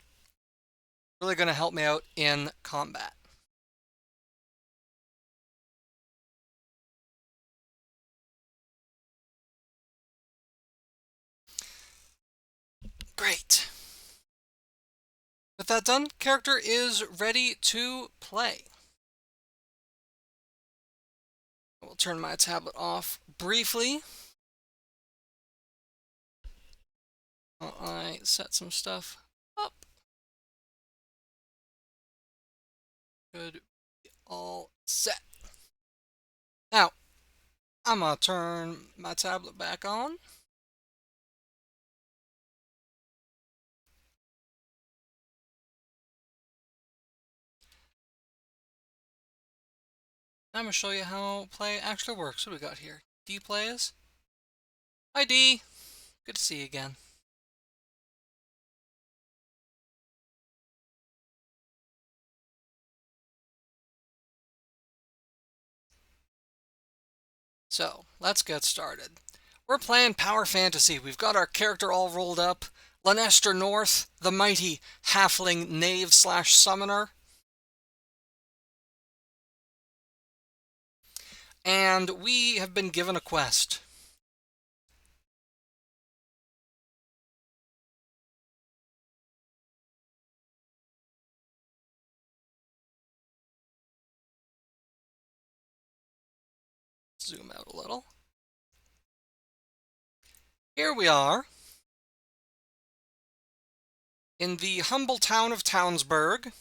S1: Really going to help me out in combat. Great. With that done, character is ready to play. I will turn my tablet off briefly while I set some stuff up. Should be all set. Now, I'm going to turn my tablet back on. I'm going to show you how play actually works. What do we got here? D plays. Hi D. Good to see you again. So, let's get started. We're playing Power Fantasy. We've got our character all rolled up. Lanester North, the mighty halfling knave/summoner. And we have been given a quest. Zoom out a little. Here we are in the humble town of Townsburg.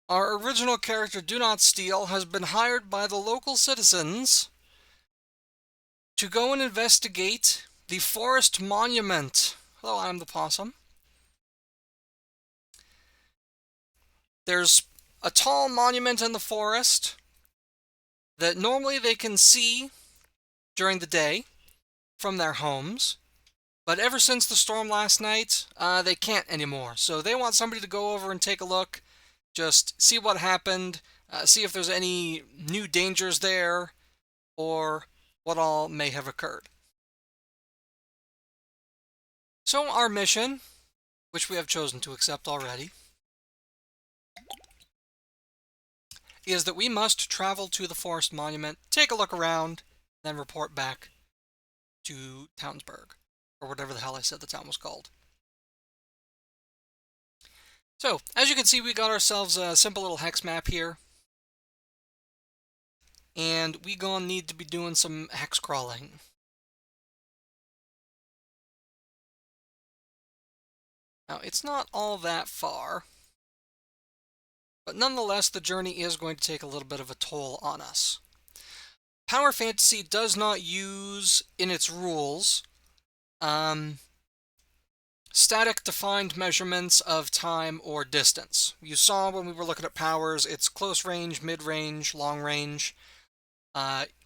S1: Our original character, Do Not Steal, has been hired by the local citizens to go and investigate the forest monument. Hello, I'm the possum. There's a tall monument in the forest that normally they can see during the day from their homes, but ever since the storm last night, they can't anymore. So they want somebody to go over and take a look, just see what happened, see if there's any new dangers there, or what all may have occurred. So our mission, which we have chosen to accept already, is that we must travel to the forest monument, take a look around, then report back to Townsburg, or whatever the hell I said the town was called. So, as you can see, we got ourselves a simple little hex map here. And we gonna need to be doing some hex crawling. Now, it's not all that far, but nonetheless, the journey is going to take a little bit of a toll on us. Power Fantasy does not use, in its rules, static defined measurements of time or distance. You saw when we were looking at powers, it's close range, mid-range, long range.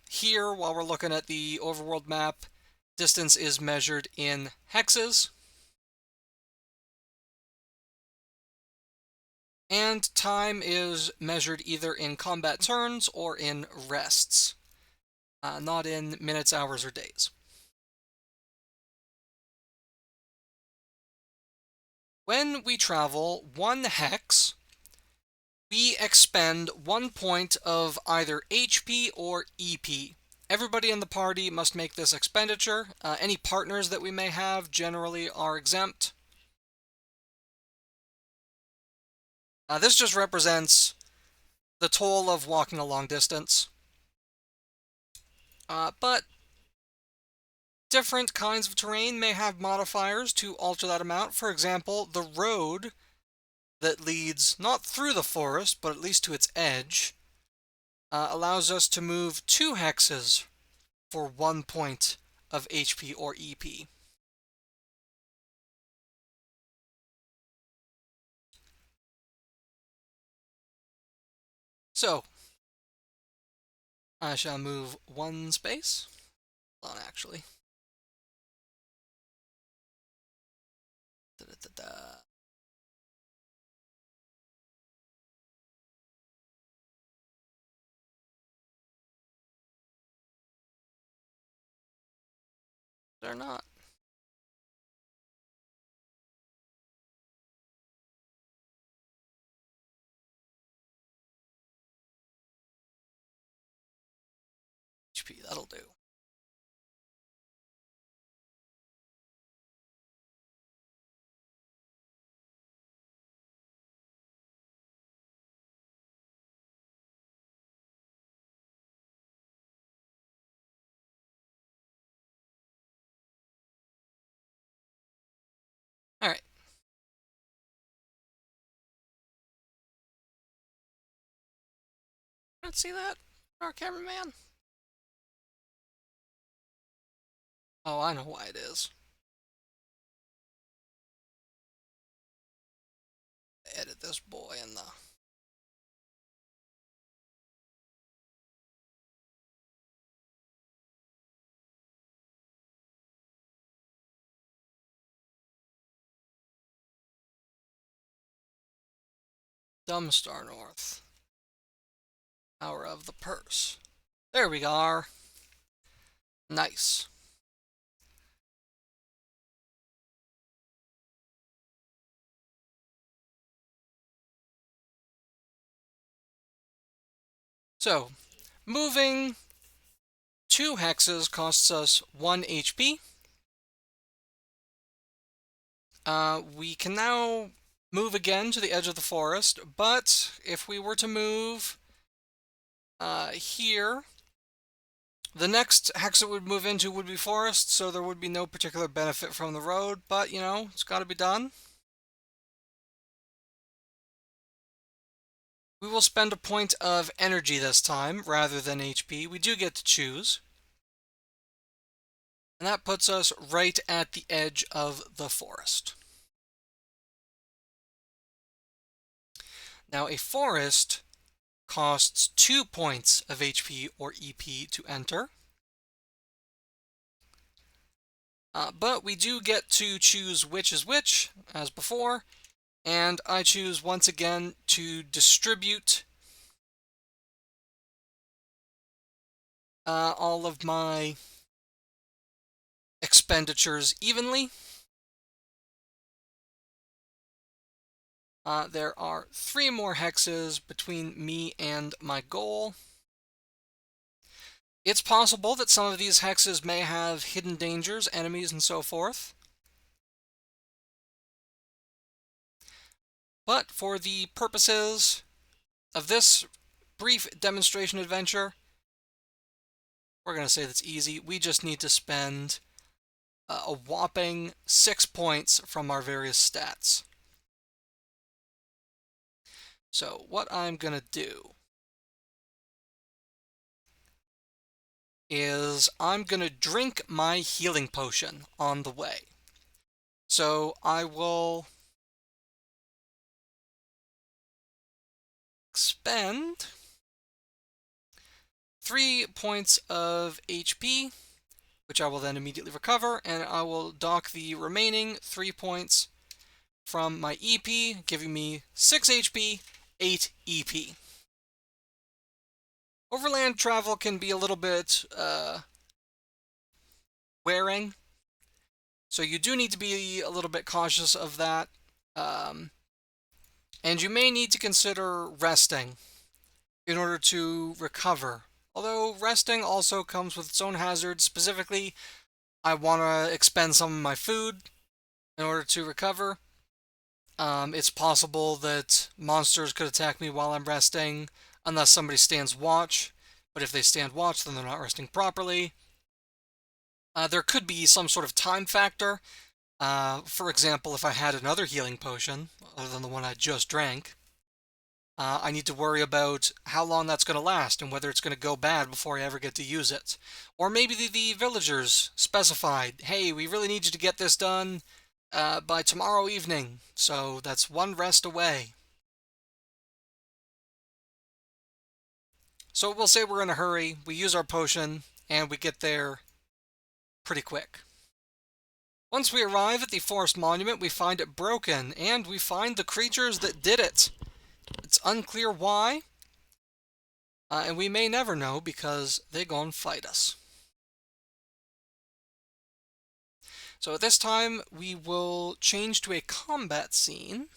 S1: Here, while we're looking at the overworld map, distance is measured in hexes. And time is measured either in combat turns or in rests, not in minutes, hours, or days. When we travel 1 hex, we expend 1 point of either HP or EP. Everybody in the party must make this expenditure. Any partners that we may have generally are exempt. This just represents the toll of walking a long distance. But different kinds of terrain may have modifiers to alter that amount. For example, the road that leads not through the forest, but at least to its edge, allows us to move 2 hexes for 1 point of HP or EP. So, I shall move 1 space. Hold on, actually. Da -da -da -da. They're not. HP, that'll do. Alright. Let's see that, our cameraman. Oh, I know why it is. Edit this boy in the... Dumb Star North. Hour of the Purse. There we are. Nice. So, moving 2 hexes costs us 1 HP. We can now move again to the edge of the forest, but if we were to move here, the next hex it would move into would be forest, so there would be no particular benefit from the road, but, you know, it's got to be done. We will spend a point of energy this time, rather than HP. We do get to choose. And that puts us right at the edge of the forest. Now, a forest costs 2 points of HP or EP to enter. But we do get to choose which is which, as before, and I choose once again to distribute all of my expenditures evenly. There are 3 more hexes between me and my goal. It's possible that some of these hexes may have hidden dangers, enemies, and so forth. But for the purposes of this brief demonstration adventure, we're going to say that's easy. We just need to spend a whopping 6 points from our various stats. So what I'm going to do is I'm going to drink my healing potion on the way. So I will spend 3 points of HP, which I will then immediately recover, and I will dock the remaining 3 points from my EP, giving me 6 HP, 8 EP. Overland travel can be a little bit wearing, so you do need to be a little bit cautious of that. And you may need to consider resting in order to recover. Although resting also comes with its own hazards. Specifically, I want to expend some of my food in order to recover. It's possible that monsters could attack me while I'm resting, unless somebody stands watch. But if they stand watch, then they're not resting properly. There could be some sort of time factor. For example, if I had another healing potion, other than the one I just drank, I need to worry about how long that's going to last and whether it's going to go bad before I ever get to use it. Or maybe the villagers specified, hey, we really need you to get this done by tomorrow evening, so that's 1 rest away. So we'll say we're in a hurry, we use our potion, and we get there pretty quick. Once we arrive at the forest monument, we find it broken, and we find the creatures that did it. It's unclear why, and we may never know because they gon' fight us. So at this time, we will change to a combat scene.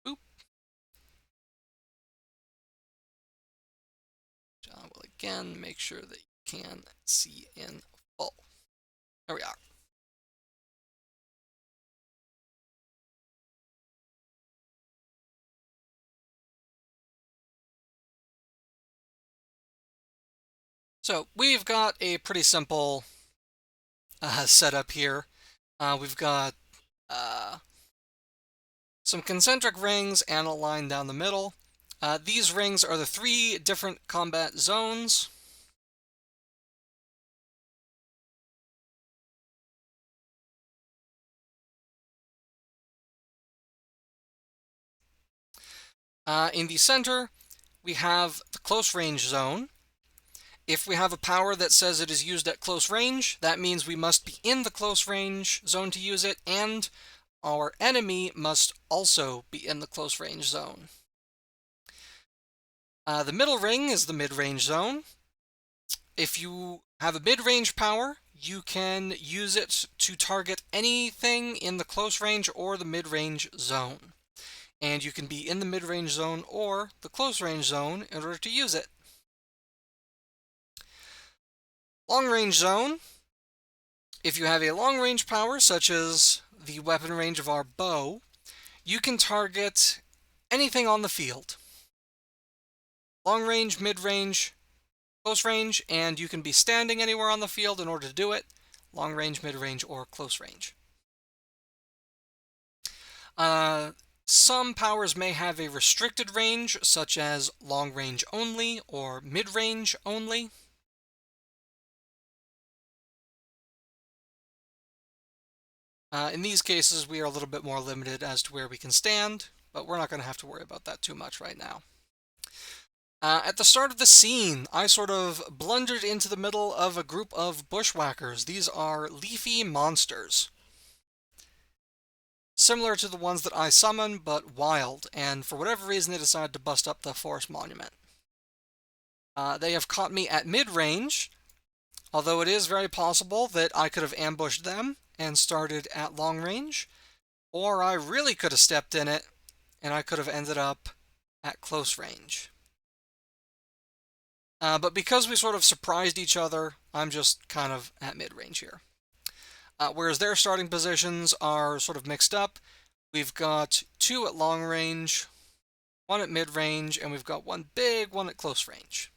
S1: Boop. I will again make sure that you can see in full. There we are. So we've got a pretty simple setup here. We've got some concentric rings and a line down the middle. These rings are the 3 different combat zones. In the center, we have the close range zone. If we have a power that says it is used at close range, that means we must be in the close range zone to use it, and our enemy must also be in the close range zone. The middle ring is the mid-range zone. If you have a mid-range power, you can use it to target anything in the close range or the mid-range zone. And you can be in the mid-range zone or the close range zone in order to use it. Long range zone. If you have a long range power, such as the weapon range of our bow, you can target anything on the field. Long range, mid range, close range, and you can be standing anywhere on the field in order to do it. Long range, mid range, or close range. Some powers may have a restricted range, such as long range only or mid range only. In these cases, we are a little bit more limited as to where we can stand, but we're not going to have to worry about that too much right now. At the start of the scene, I sort of blundered into the middle of a group of bushwhackers. These are leafy monsters. Similar to the ones that I summon, but wild, and for whatever reason they decided to bust up the forest monument. They have caught me at mid-range, although it is very possible that I could have ambushed them and started at long range, or I really could have stepped in it, and I could have ended up at close range. But because we sort of surprised each other, I'm just kind of at mid-range here. Whereas their starting positions are sort of mixed up. We've got 2 at long range, 1 at mid-range, and we've got 1 big one at close range.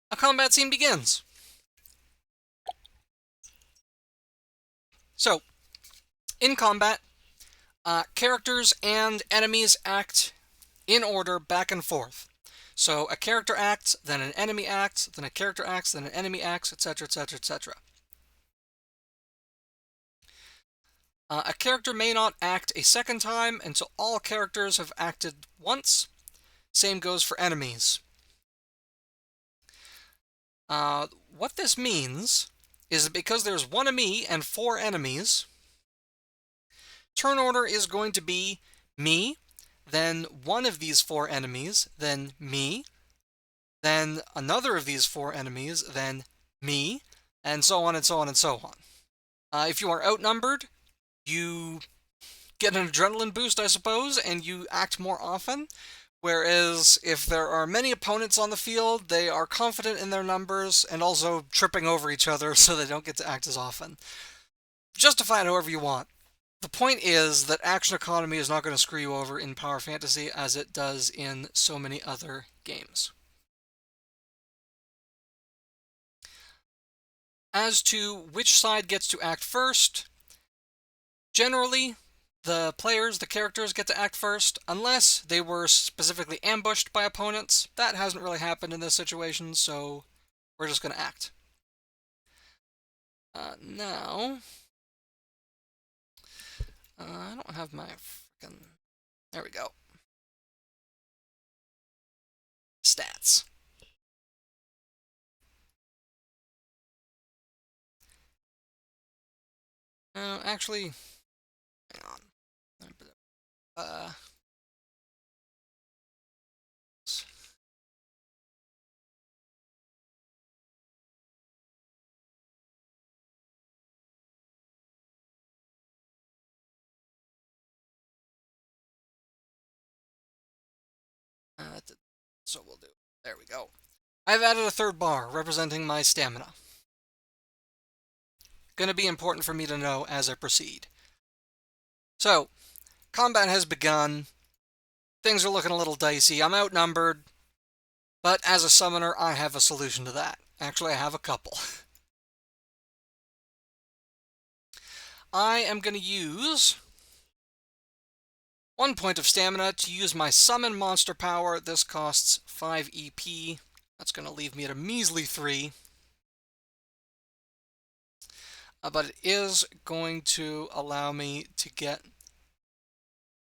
S1: A combat scene begins. So, in combat, characters and enemies act in order back and forth. So a character acts, then an enemy acts, then a character acts, then an enemy acts, etc., etc., etc. A character may not act a second time until all characters have acted once. Same goes for enemies. What this means is that because there's 1 me and 4 enemies, turn order is going to be me, then one of these 4 enemies, then me, then another of these 4 enemies, then me, and so on and so on and so on. If you are outnumbered, you get an adrenaline boost, I suppose, and you act more often. Whereas if there are many opponents on the field, they are confident in their numbers and also tripping over each other so they don't get to act as often. Justify it however you want. The point is that action economy is not going to screw you over in Power Fantasy as it does in so many other games. As to which side gets to act first, generally, the players, the characters, get to act first, unless they were specifically ambushed by opponents. That hasn't really happened in this situation, so we're just going to act. Now, I don't have my frickin'... There we go. Stats. Actually, hang on. so we'll do. There we go. I've added a third bar representing my stamina. Gonna be important for me to know as I proceed. So, combat has begun. Things are looking a little dicey. I'm outnumbered, but as a summoner, I have a solution to that. Actually, I have a couple. I am going to use 1 point of stamina to use my summon monster power. This costs 5 EP. That's going to leave me at a measly 3. But it is going to allow me to get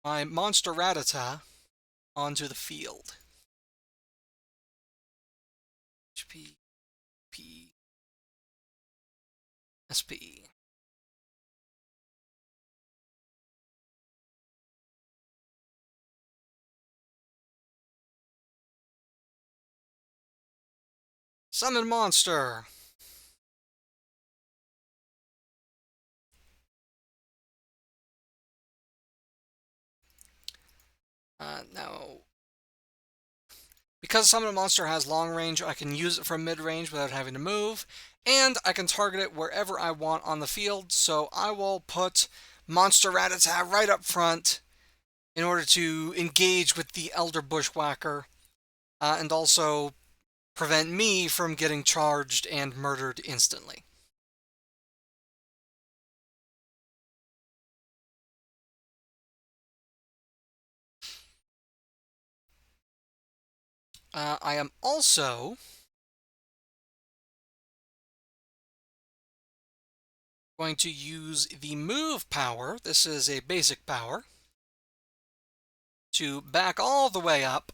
S1: my monster Ratata onto the field. HP, P, SP. Summon monster. Now, because Summon a Monster has long range, I can use it from mid-range without having to move, and I can target it wherever I want on the field, so I will put Monster Rattata right up front in order to engage with the Elder Bushwhacker, and also prevent me from getting charged and murdered instantly. I am also going to use the move power. This is a basic power to back all the way up.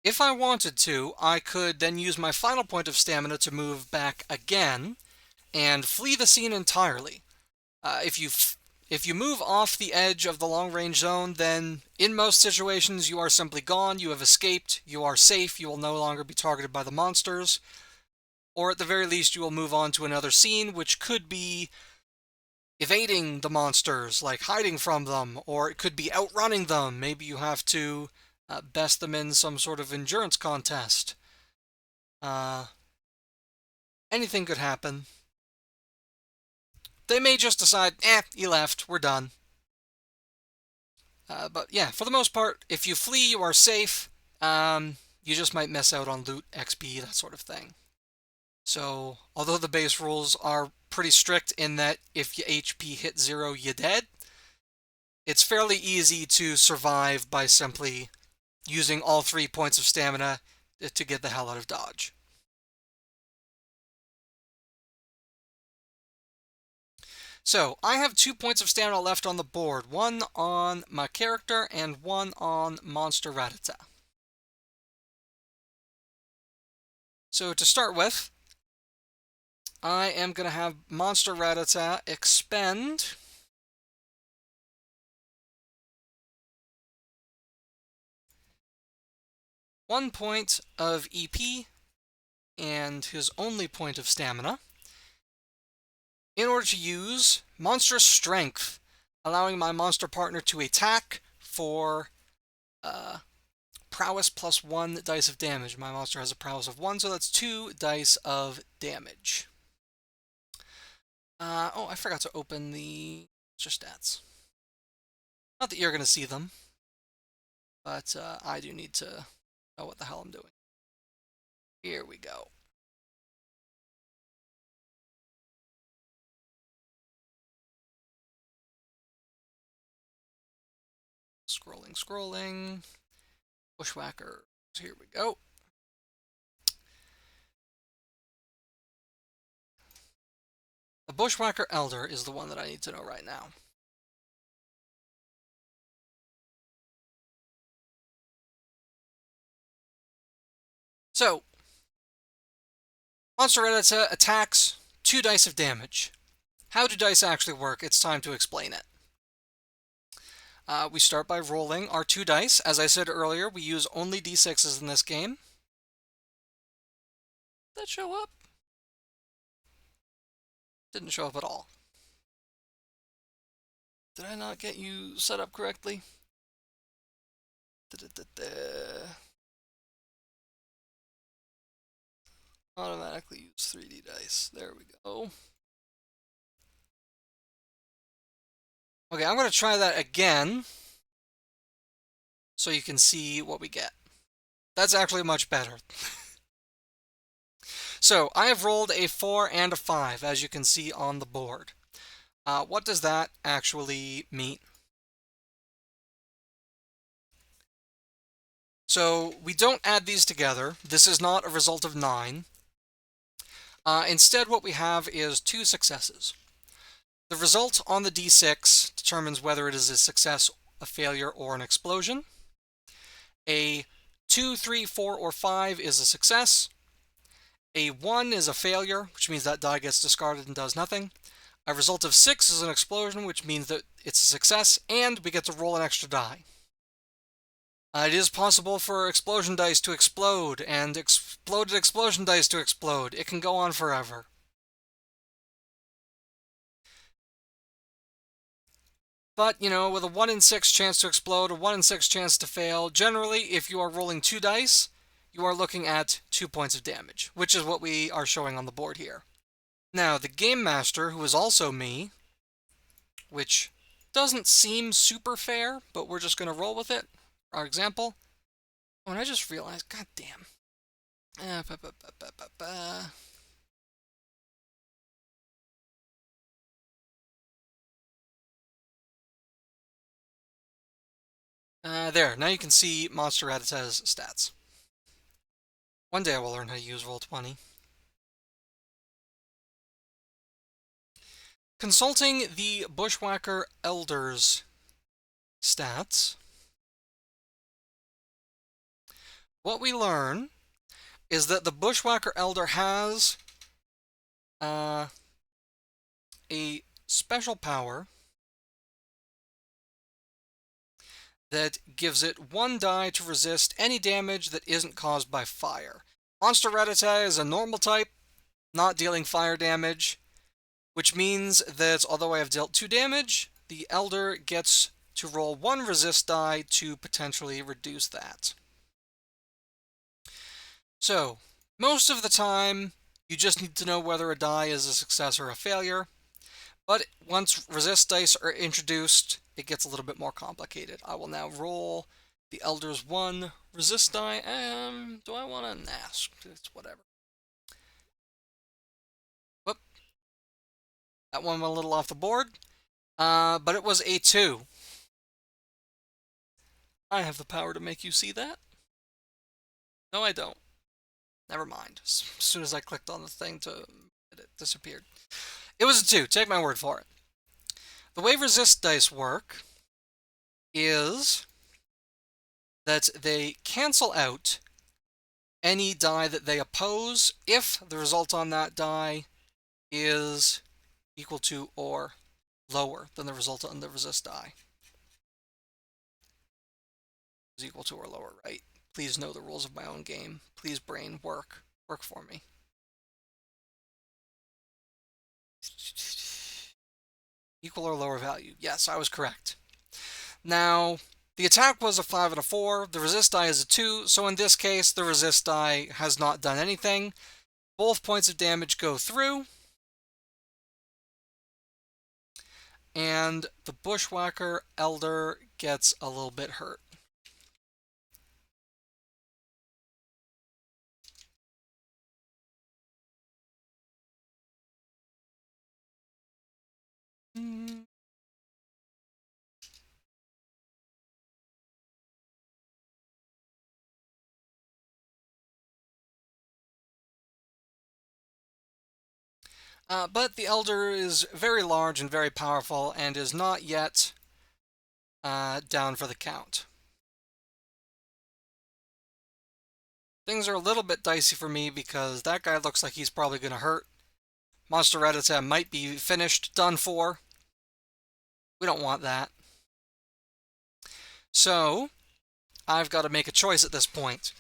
S1: If I wanted to, I could then use my final point of stamina to move back again and flee the scene entirely. If you move off the edge of the long-range zone, then in most situations you are simply gone, you have escaped, you are safe, you will no longer be targeted by the monsters, or at the very least you will move on to another scene, which could be evading the monsters, like hiding from them, or it could be outrunning them. Maybe you have to best them in some sort of endurance contest. Anything could happen. They may just decide, he left, we're done. But yeah, for the most part, if you flee, you are safe. You just might miss out on loot, XP, that sort of thing. So, although the base rules are pretty strict in that if your HP hits 0, you're dead, it's fairly easy to survive by simply using all 3 points of stamina to get the hell out of dodge. So, I have 2 points of stamina left on the board. 1 on my character and 1 on Monster Rattata. So, to start with, I am going to have Monster Rattata expend one point of EP and his only point of stamina in order to use Monstrous Strength, allowing my monster partner to attack for prowess plus 1 dice of damage. My monster has a prowess of 1, so that's 2 dice of damage. Oh, I forgot to open the monster stats. Not that you're going to see them, but I do need to know what the hell I'm doing. Here we go. Scrolling. Bushwhacker. Here we go. The Bushwhacker Elder is the one that I need to know right now. So, Monster Rattata attacks 2 dice of damage. How do dice actually work? It's time to explain it. We start by rolling our 2 dice. As I said earlier, we use only d6s in this game. Did that show up? Didn't show up at all. Did I not get you set up correctly? Automatically use 3D dice. There we go. Okay, I'm going to try that again so you can see what we get. That's actually much better. So, I have rolled a 4 and a 5, as you can see on the board. What does that actually mean? So, we don't add these together. This is not a result of 9. Instead, what we have is 2 successes. The result on the d6 determines whether it is a success, a failure, or an explosion. A 2, 3, 4, or 5 is a success. A 1 is a failure, which means that die gets discarded and does nothing. A result of 6 is an explosion, which means that it's a success, and we get to roll an extra die. It is possible for explosion dice to explode, and exploded explosion dice to explode. It can go on forever. But, with a 1 in 6 chance to explode, a 1 in 6 chance to fail, generally, if you are rolling 2 dice, you are looking at 2 points of damage, which is what we are showing on the board here. Now, the Game Master, who is also me, which doesn't seem super fair, but we're just going to roll with it. Our example. Oh, and I just realized, god damn. There, now you can see Monster Ratata's stats. One day I will learn how to use Roll20. Consulting the Bushwhacker Elder's stats, what we learn is that the Bushwhacker Elder has a special power that gives it 1 die to resist any damage that isn't caused by fire. Monster Ratata is a normal type, not dealing fire damage, which means that although I have dealt 2 damage, the Elder gets to roll 1 resist die to potentially reduce that. So, most of the time, you just need to know whether a die is a success or a failure. But once resist dice are introduced, it gets a little bit more complicated. I will now roll the Elder's 1 resist die. Do I want to? Nah, it's whatever. Whoop. That one went a little off the board. But it was a 2. I have the power to make you see that. No, I don't. Never mind. As soon as I clicked on the thing it disappeared. It was a 2. Take my word for it. The way resist dice work is that they cancel out any die that they oppose if the result on that die is equal to or lower than the result on the resist die. Is equal to or lower, right? Please know the rules of my own game. Please, brain, work. Work for me. Equal or lower value. Yes, I was correct. Now, the attack was a 5 and a 4. The resist die is a 2, so in this case, the resist die has not done anything. Both points of damage go through. And the Bushwhacker Elder gets a little bit hurt. But the Elder is very large and very powerful and is not yet down for the count. Things are a little bit dicey for me because that guy looks like he's probably going to hurt. Monster Ratata might be finished, done for. We don't want that. So, I've got to make a choice at this point.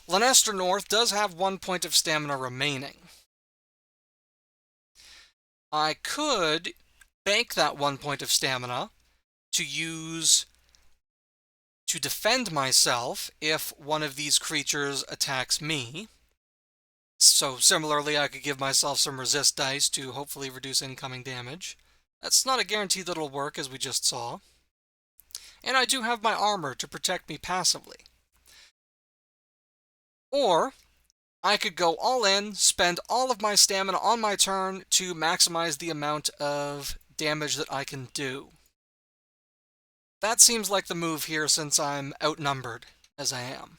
S1: Lanester North does have 1 point of stamina remaining. I could bank that 1 point of stamina to use to defend myself if one of these creatures attacks me. So similarly, I could give myself some resist dice to hopefully reduce incoming damage. That's not a guarantee that it'll work, as we just saw. And I do have my armor to protect me passively. Or I could go all in, spend all of my stamina on my turn to maximize the amount of damage that I can do. That seems like the move here since I'm outnumbered, as I am.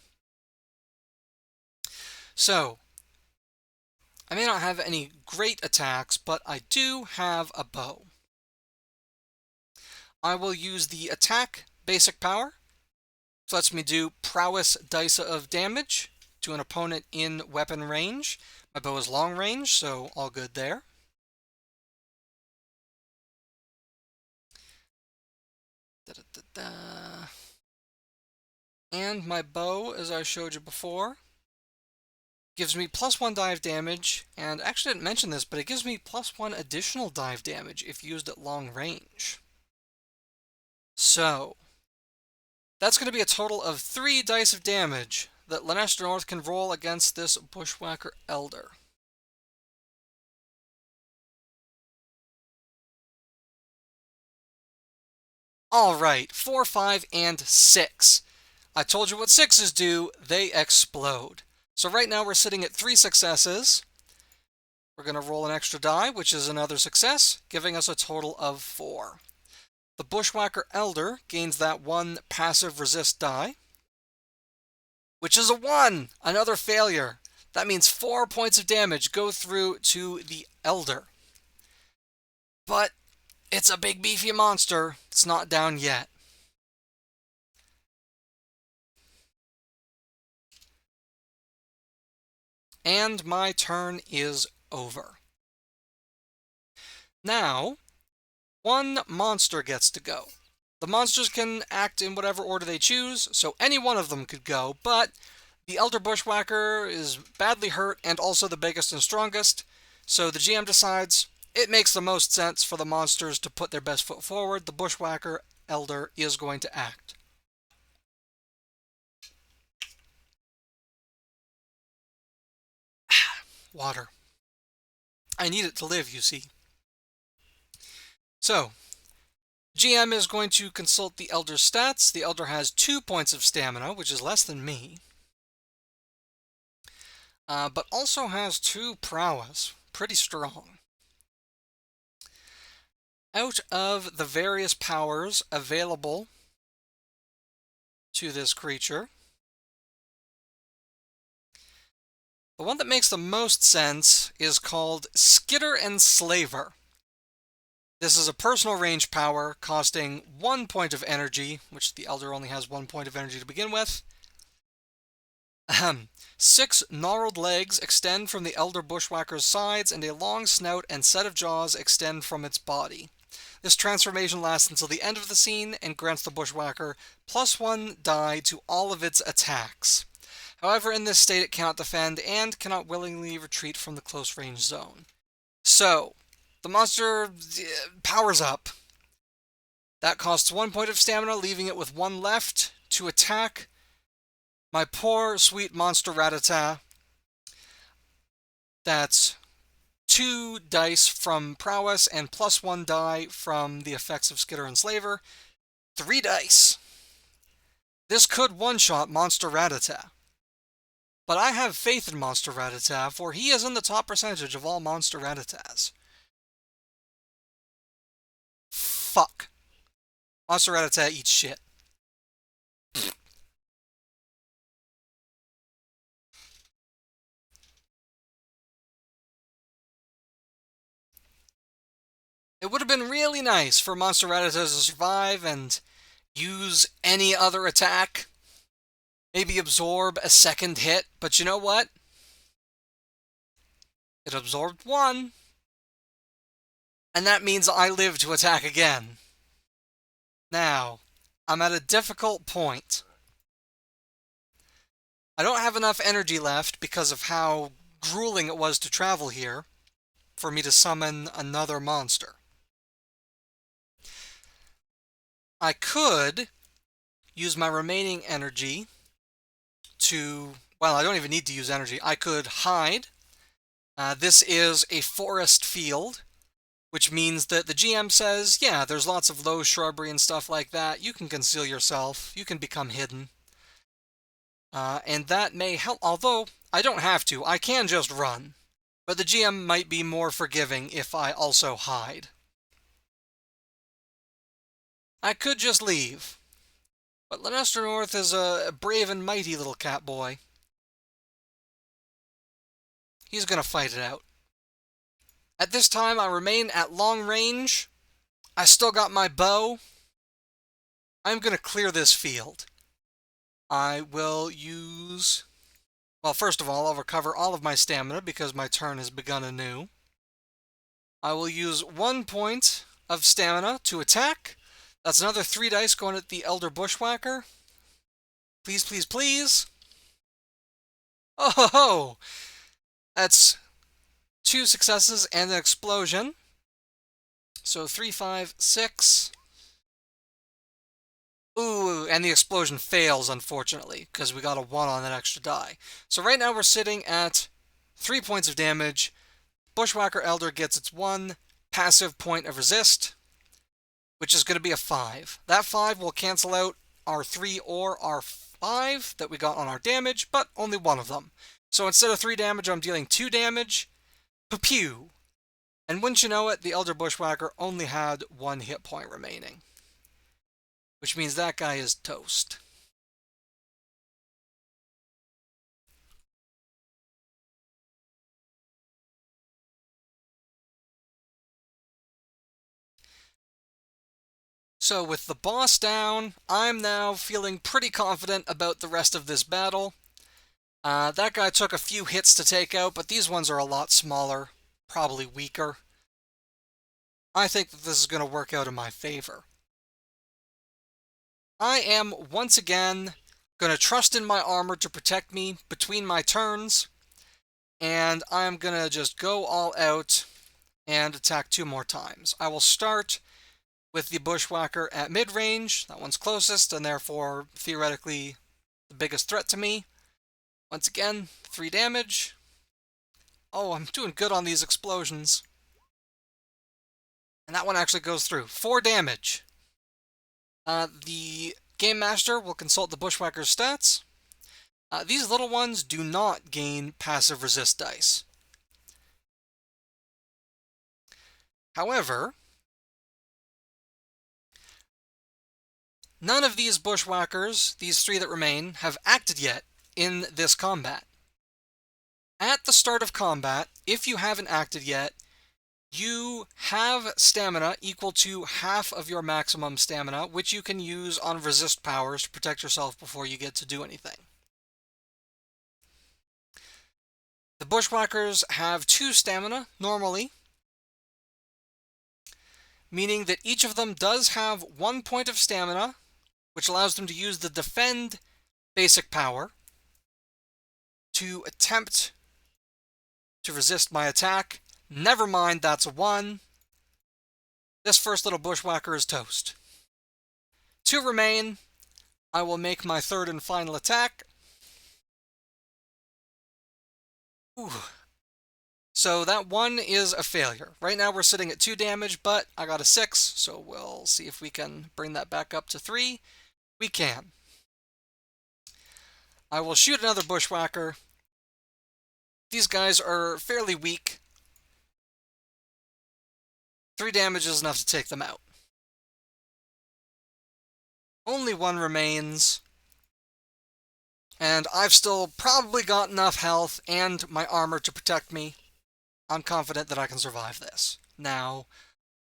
S1: So, I may not have any great attacks, but I do have a bow. I will use the attack basic power. So lets me do prowess dice of damage to an opponent in weapon range. My bow is long range, so all good there. And my bow, as I showed you before, gives me +1 dive damage, and actually I didn't mention this, but it gives me +1 additional dive damage if used at long range. So, that's going to be a total of 3 dice of damage that Lanester North can roll against this Bushwhacker Elder. Alright, 4, 5, and 6. I told you what 6s do, they explode. So right now we're sitting at 3 successes. We're going to roll an extra die, which is another success, giving us a total of 4. The Bushwhacker Elder gains that 1 passive resist die, which is a 1! Another failure. That means 4 points of damage go through to the Elder. But it's a big beefy monster. It's not down yet. And my turn is over. Now, 1 monster gets to go. The monsters can act in whatever order they choose, so any one of them could go, but the Elder Bushwhacker is badly hurt and also the biggest and strongest, so the GM decides it makes the most sense for the monsters to put their best foot forward. The Bushwhacker Elder is going to act. Water. I need it to live, you see. So, GM is going to consult the Elder's stats. The Elder has 2 points of stamina, which is less than me. But also has 2 prowess. Pretty strong. Out of the various powers available to this creature, the one that makes the most sense is called Skitter and Slaver. This is a personal range power costing 1 point of energy, which the Elder only has 1 point of energy to begin with. 6 gnarled legs extend from the Elder Bushwhacker's sides, and a long snout and set of jaws extend from its body. This transformation lasts until the end of the scene and grants the Bushwhacker +1 die to all of its attacks. However, in this state it cannot defend and cannot willingly retreat from the close range zone. So, the monster powers up. That costs 1 point of stamina, leaving it with 1 left to attack my poor, sweet monster Rattata. That's 2 dice from prowess and +1 die from the effects of Skitter and Slaver. 3 dice. This could one-shot Monster Rattata. But I have faith in Monster Rattata, for he is in the top percentage of all Monster Rattatas. Fuck. Monster Rattata eats shit. It would have been really nice for Monster Rattata to survive and use any other attack. Maybe absorb a second hit, but you know what? It absorbed 1. And that means I live to attack again. Now, I'm at a difficult point. I don't have enough energy left because of how grueling it was to travel here for me to summon another monster. I could use my remaining energy to... Well, I don't even need to use energy. I could hide This is a forest field, which means that the GM says, yeah, there's lots of low shrubbery and stuff like that. You can conceal yourself. You can become hidden. And that may help, although I don't have to. I can just run. But the GM might be more forgiving if I also hide. I could just leave. But Lanester North is a brave and mighty little cat boy. He's gonna fight it out. At this time, I remain at long range. I still got my bow. I'm gonna clear this field. I will use... Well, first of all, I'll recover all of my stamina because my turn has begun anew. I will use 1 point of stamina to attack. That's another 3 dice going at the Elder Bushwhacker. Please, please, please. Oh ho ho! That's 2 successes and an explosion. So 3, 5, 6. Ooh, and the explosion fails, unfortunately, because we got a 1 on that extra die. So right now we're sitting at 3 points of damage. Bushwhacker Elder gets its 1 passive point of resist, which is going to be a 5. That 5 will cancel out our 3 or our 5 that we got on our damage, but only one of them. So instead of 3 damage, I'm dealing 2 damage. Pew! And wouldn't you know it, the Elder Bushwhacker only had 1 hit point remaining. Which means that guy is toast. So with the boss down, I'm now feeling pretty confident about the rest of this battle. That guy took a few hits to take out, but these ones are a lot smaller, probably weaker. I think that this is going to work out in my favor. I am, once again, going to trust in my armor to protect me between my turns, and I'm going to just go all out and attack 2 more times. I will start with the Bushwhacker at mid-range. That one's closest, and therefore, theoretically, the biggest threat to me. Once again, 3 damage. Oh, I'm doing good on these explosions. And that one actually goes through. 4 damage. The Game Master will consult the Bushwhacker's stats. These little ones do not gain passive resist dice. However, none of these Bushwhackers, these 3 that remain, have acted yet in this combat. At the start of combat, if you haven't acted yet, you have stamina equal to half of your maximum stamina, which you can use on resist powers to protect yourself before you get to do anything. The Bushwhackers have 2 stamina, normally, meaning that each of them does have 1 point of stamina, which allows them to use the Defend basic power to attempt to resist my attack. Never mind, that's a 1. This first little Bushwhacker is toast. 2 remain. I will make my 3rd and final attack. Ooh. So that 1 is a failure. Right now we're sitting at 2 damage, but I got a 6, so we'll see if we can bring that back up to 3. We can. I will shoot another Bushwhacker. These guys are fairly weak. 3 damage is enough to take them out. Only 1 remains. And I've still probably got enough health and my armor to protect me. I'm confident that I can survive this. Now,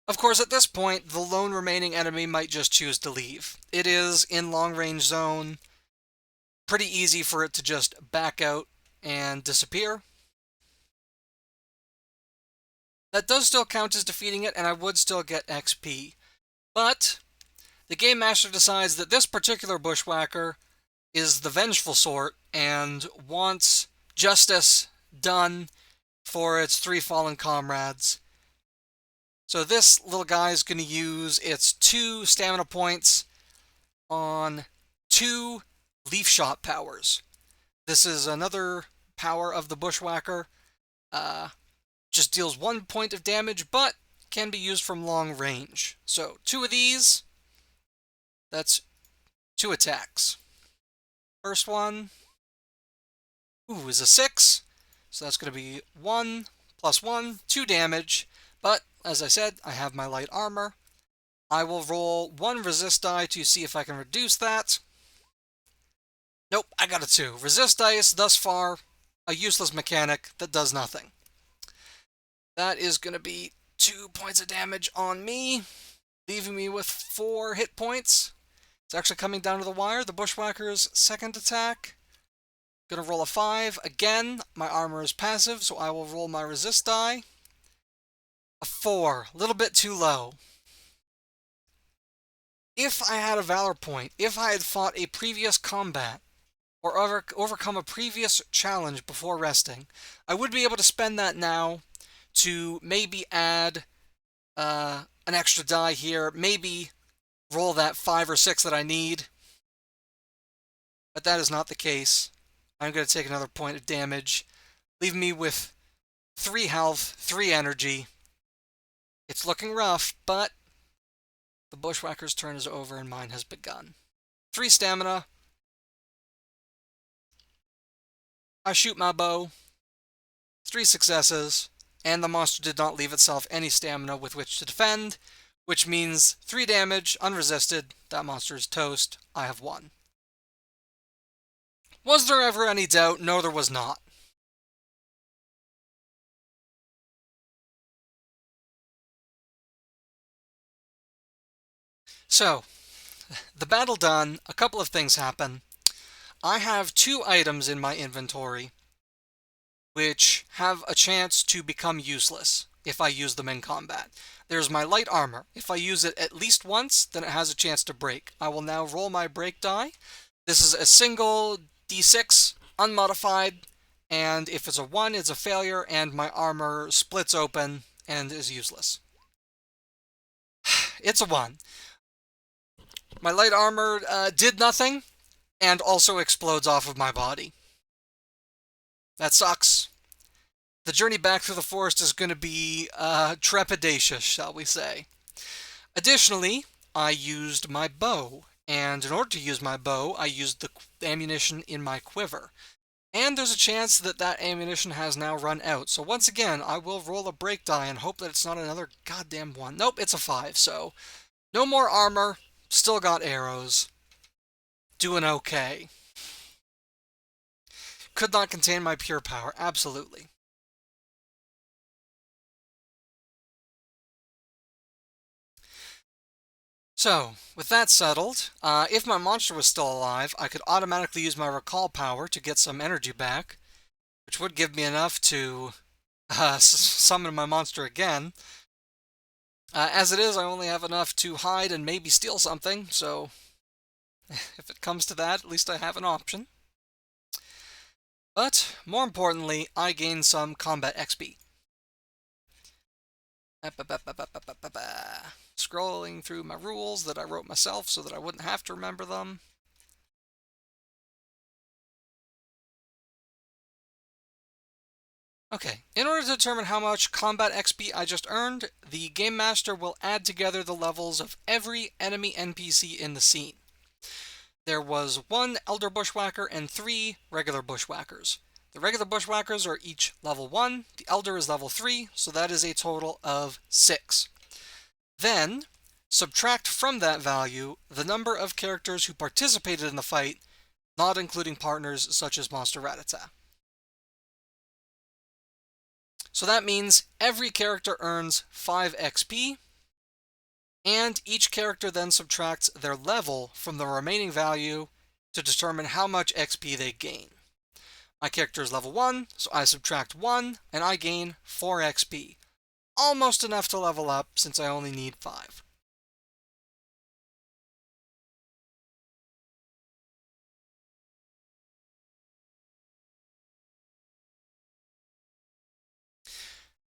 S1: of course, at this point, the lone remaining enemy might just choose to leave. It is in long-range zone. Pretty easy for it to just back out and disappear. That does still count as defeating it, and I would still get XP. But the Game Master decides that this particular Bushwhacker is the vengeful sort and wants justice done for its 3 fallen comrades. So this little guy is going to use its 2 stamina points on 2 Leaf Shot powers. This is another power of the Bushwhacker. Just deals 1 point of damage, but can be used from long range. So 2 of these, that's 2 attacks. First one, is a 6. So that's going to be 1 plus 1, 2 damage. But, as I said, I have my light armor. I will roll 1 resist die to see if I can reduce that. Nope, I got a 2. Resist dice, thus far, a useless mechanic that does nothing. That is going to be 2 points of damage on me, leaving me with 4 hit points. It's actually coming down to the wire. The Bushwhacker's second attack. Gonna roll a 5. Again, my armor is passive, so I will roll my resist die. A 4. A little bit too low. If I had a Valor point, if I had fought a previous combat, or overcome a previous challenge before resting, I would be able to spend that now to maybe add an extra die here, maybe roll that 5 or 6 that I need. But that is not the case. I'm going to take another point of damage, leaving me with 3 health, 3 energy. It's looking rough, but the Bushwhacker's turn is over and mine has begun. 3 stamina. I shoot my bow. 3 successes. And the monster did not leave itself any stamina with which to defend, which means 3 damage, unresisted. That monster is toast. I have won. Was there ever any doubt? No, there was not. So, the battle done, a couple of things happen. I have 2 items in my inventory which have a chance to become useless if I use them in combat. There's my light armor. If I use it at least once, then it has a chance to break. I will now roll my break die. This is a single d6, unmodified, and if it's a 1, it's a failure, and my armor splits open and is useless. It's a 1. My light armor did nothing, and also explodes off of my body. That sucks. The journey back through the forest is going to be trepidatious, shall we say. Additionally, I used my bow, and in order to use my bow, I used the ammunition in my quiver. And there's a chance that that ammunition has now run out. So once again, I will roll a break die and hope that it's not another goddamn 1. Nope, it's a 5, so no more armor, still got arrows. Doing okay. Could not contain my pure power, absolutely. So, with that settled, if my monster was still alive, I could automatically use my recall power to get some energy back, which would give me enough to summon my monster again. As it is, I only have enough to hide and maybe steal something, so if it comes to that, at least I have an option. But, more importantly, I gain some combat XP. Scrolling through my rules that I wrote myself so that I wouldn't have to remember them. Okay, in order to determine how much combat XP I just earned, the Game Master will add together the levels of every enemy NPC in the scene. There was 1 Elder Bushwhacker and 3 regular Bushwhackers. The regular Bushwhackers are each level 1, the Elder is level 3, so that is a total of 6. Then, subtract from that value the number of characters who participated in the fight, not including partners such as Monster Ratata. So that means every character earns 5 XP, and each character then subtracts their level from the remaining value to determine how much XP they gain. My character is level 1, so I subtract 1, and I gain 4 XP. Almost enough to level up, since I only need 5.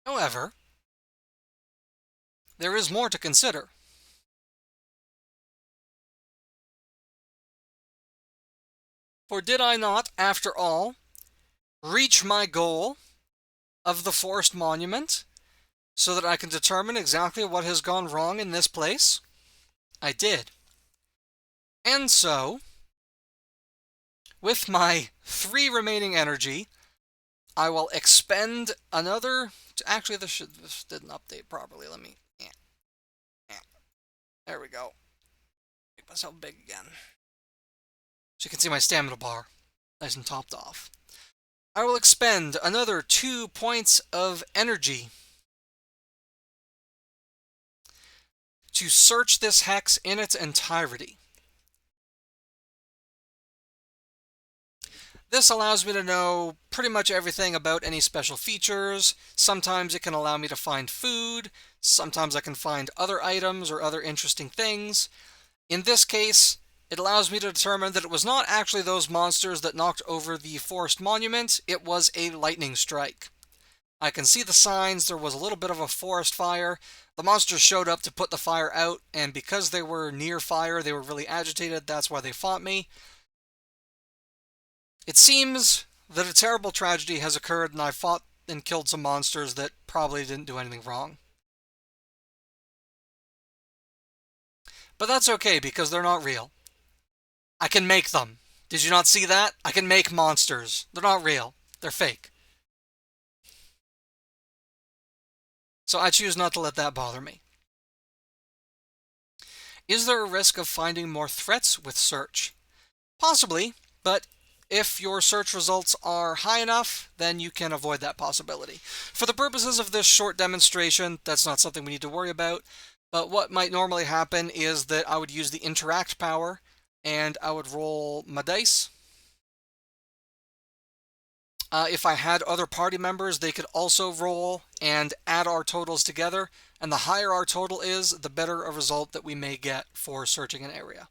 S1: However, there is more to consider. For did I not, after all, reach my goal of the forest monument so that I can determine exactly what has gone wrong in this place? I did. And so, with my 3 remaining energy, I will expend another... Actually, this didn't update properly. Let me... There we go. Make myself big again. So you can see my stamina bar. Nice and topped off. I will expend another 2 points of energy to search this hex in its entirety. This allows me to know pretty much everything about any special features. Sometimes it can allow me to find food. Sometimes I can find other items or other interesting things. In this case, it allows me to determine that it was not actually those monsters that knocked over the forest monument. It was a lightning strike. I can see the signs. There was a little bit of a forest fire. The monsters showed up to put the fire out, and because they were near fire, they were really agitated. That's why they fought me. It seems that a terrible tragedy has occurred, and I fought and killed some monsters that probably didn't do anything wrong. But that's okay, because they're not real. I can make them. Did you not see that? I can make monsters. They're not real. They're fake. So I choose not to let that bother me. Is there a risk of finding more threats with search? Possibly, but if your search results are high enough, then you can avoid that possibility. For the purposes of this short demonstration, that's not something we need to worry about, but what might normally happen is that I would use the interact power, and I would roll my dice. If I had other party members, they could also roll and add our totals together, and the higher our total is, the better a result that we may get for searching an area.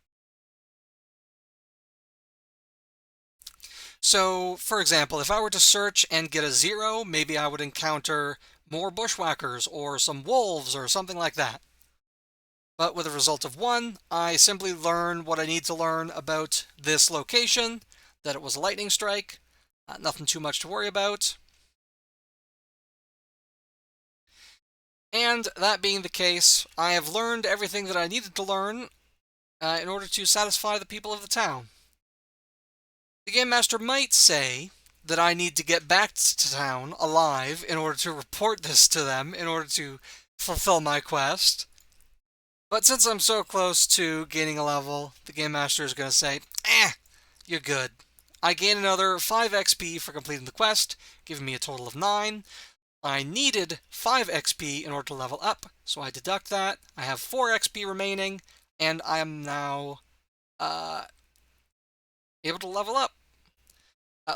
S1: So, for example, if I were to search and get a 0, maybe I would encounter more bushwhackers or some wolves or something like that. But with a result of 1, I simply learn what I need to learn about this location, that it was a lightning strike, nothing too much to worry about. And that being the case, I have learned everything that I needed to learn in order to satisfy the people of the town. The Game Master might say that I need to get back to town alive in order to report this to them, in order to fulfill my quest. But since I'm so close to gaining a level, the Game Master is going to say, you're good. I gain another 5 XP for completing the quest, giving me a total of 9. I needed 5 XP in order to level up, so I deduct that. I have 4 XP remaining, and I am now able to level up.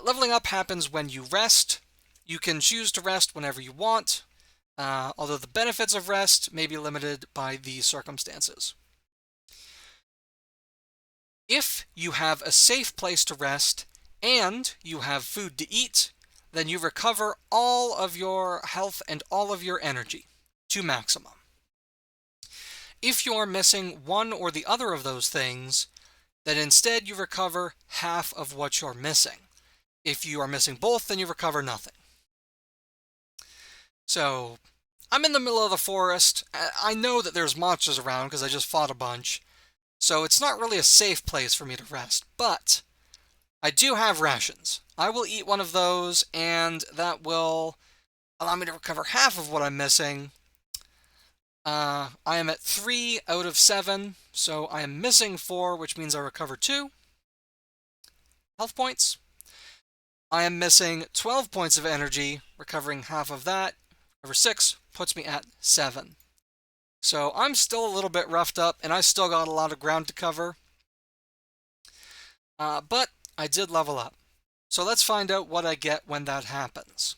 S1: Leveling up happens when you rest. You can choose to rest whenever you want, although the benefits of rest may be limited by the circumstances. If you have a safe place to rest and you have food to eat, then you recover all of your health and all of your energy to maximum. If you are missing one or the other of those things, then instead you recover half of what you're missing. If you are missing both, then you recover nothing. So, I'm in the middle of the forest. I know that there's monsters around because I just fought a bunch. So it's not really a safe place for me to rest, but I do have rations. I will eat one of those, and that will allow me to recover half of what I'm missing. I am at 3 out of 7, so I am missing 4, which means I recover 2 health points. I am missing 12 points of energy, recovering half of that. Over 6 puts me at 7. So I'm still a little bit roughed up, and I still got a lot of ground to cover. But I did level up. So let's find out what I get when that happens.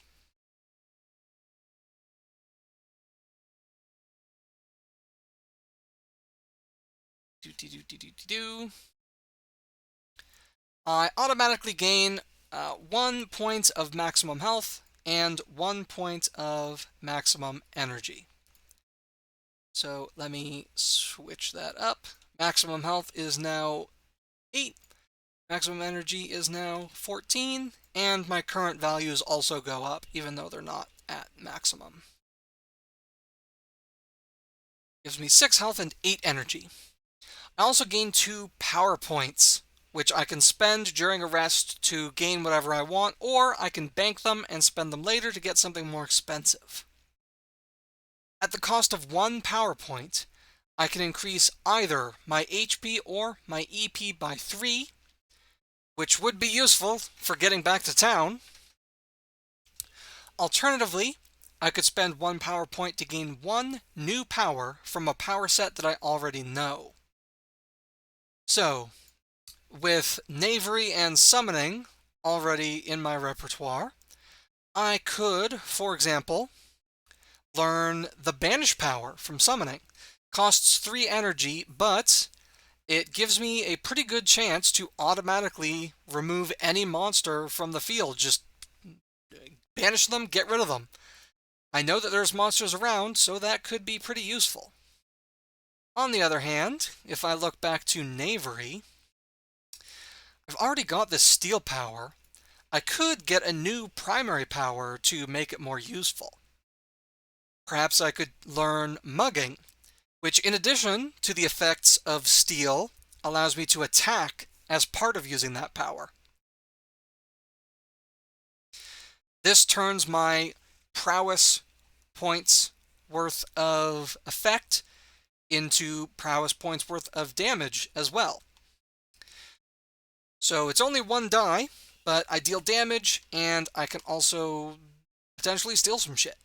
S1: I automatically gain 1 point of maximum health and 1 point of maximum energy. So let me switch that up. Maximum health is now 8. Maximum energy is now 14. And my current values also go up, even though they're not at maximum. Gives me 6 health and 8 energy. I also gain 2 power points, which I can spend during a rest to gain whatever I want, or I can bank them and spend them later to get something more expensive. At the cost of 1 power point, I can increase either my HP or my EP by 3, which would be useful for getting back to town. Alternatively, I could spend 1 power point to gain 1 new power from a power set that I already know. So, with Knavery and Summoning already in my repertoire, I could, for example, learn the Banish power from Summoning. Costs 3 energy, but it gives me a pretty good chance to automatically remove any monster from the field. Just banish them, get rid of them. I know that there's monsters around, so that could be pretty useful. On the other hand, if I look back to Knavery, I've already got this Steel power. I could get a new primary power to make it more useful. Perhaps I could learn Mugging, which in addition to the effects of Steel, allows me to attack as part of using that power. This turns my prowess points worth of effect into prowess points worth of damage as well. So it's only 1 die, but I deal damage and I can also potentially steal some shit,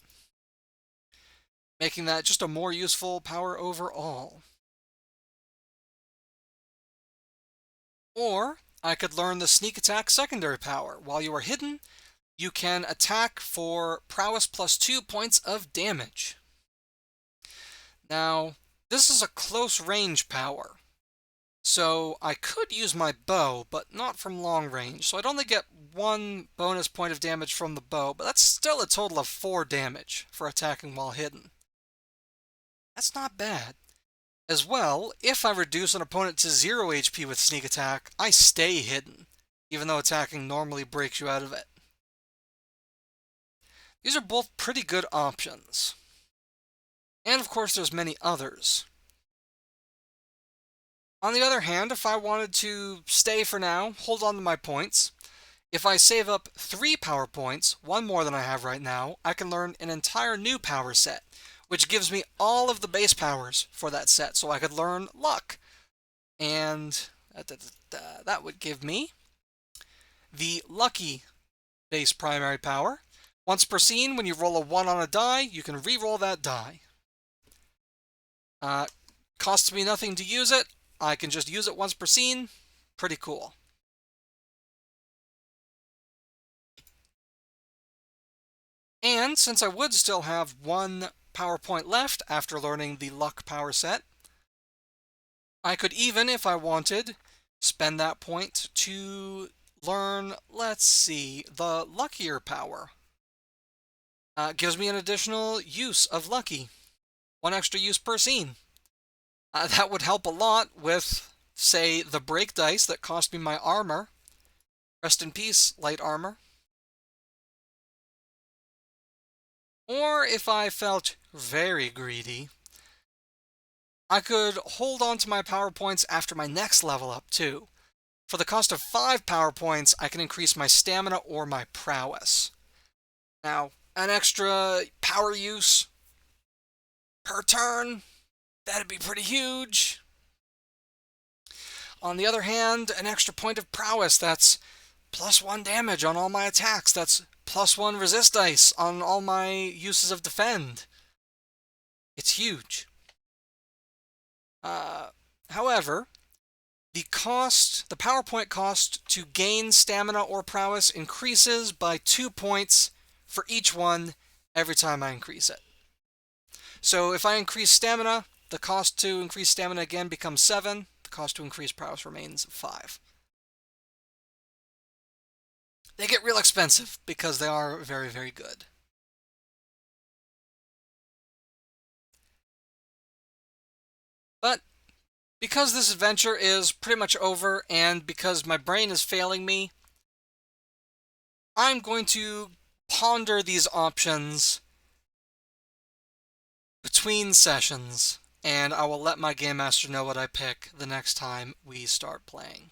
S1: making that just a more useful power overall. Or I could learn the Sneak Attack secondary power. While you are hidden, you can attack for prowess plus 2 points of damage. Now, this is a close range power, so I could use my bow, but not from long range. So I'd only get 1 bonus point of damage from the bow, but that's still a total of 4 damage for attacking while hidden. That's not bad. As well, if I reduce an opponent to 0 HP with Sneak Attack, I stay hidden, even though attacking normally breaks you out of it. These are both pretty good options. And of course there's many others. On the other hand, if I wanted to stay for now, hold on to my points, if I save up 3 power points, 1 more than I have right now, I can learn an entire new power set, which gives me all of the base powers for that set. So I could learn Luck, and that would give me the Lucky base primary power. Once per scene, when you roll a 1 on a die, you can re-roll that die. Costs me nothing to use it. I can just use it once per scene. Pretty cool. And since I would still have 1 power point left after learning the Luck power set, I could even, if I wanted, spend that point to learn, let's see, the Luckier power. Gives me an additional use of Lucky. 1 extra use per scene. That would help a lot with, say, the break dice that cost me my armor. Rest in peace, light armor. Or if I felt very greedy, I could hold on to my power points after my next level up too. For the cost of 5 power points, I can increase my stamina or my prowess. Now, an extra power use per turn, that'd be pretty huge. On the other hand, an extra point of prowess, that's +1 damage on all my attacks. That's +1 resist dice on all my uses of defend. It's huge. However, the power point cost to gain stamina or prowess increases by 2 points for each one every time I increase it. So if I increase stamina, the cost to increase stamina again becomes 7. The cost to increase prowess remains 5. They get real expensive because they are very, very good. But because this adventure is pretty much over and because my brain is failing me, I'm going to ponder these options between sessions, and I will let my Game Master know what I pick the next time we start playing.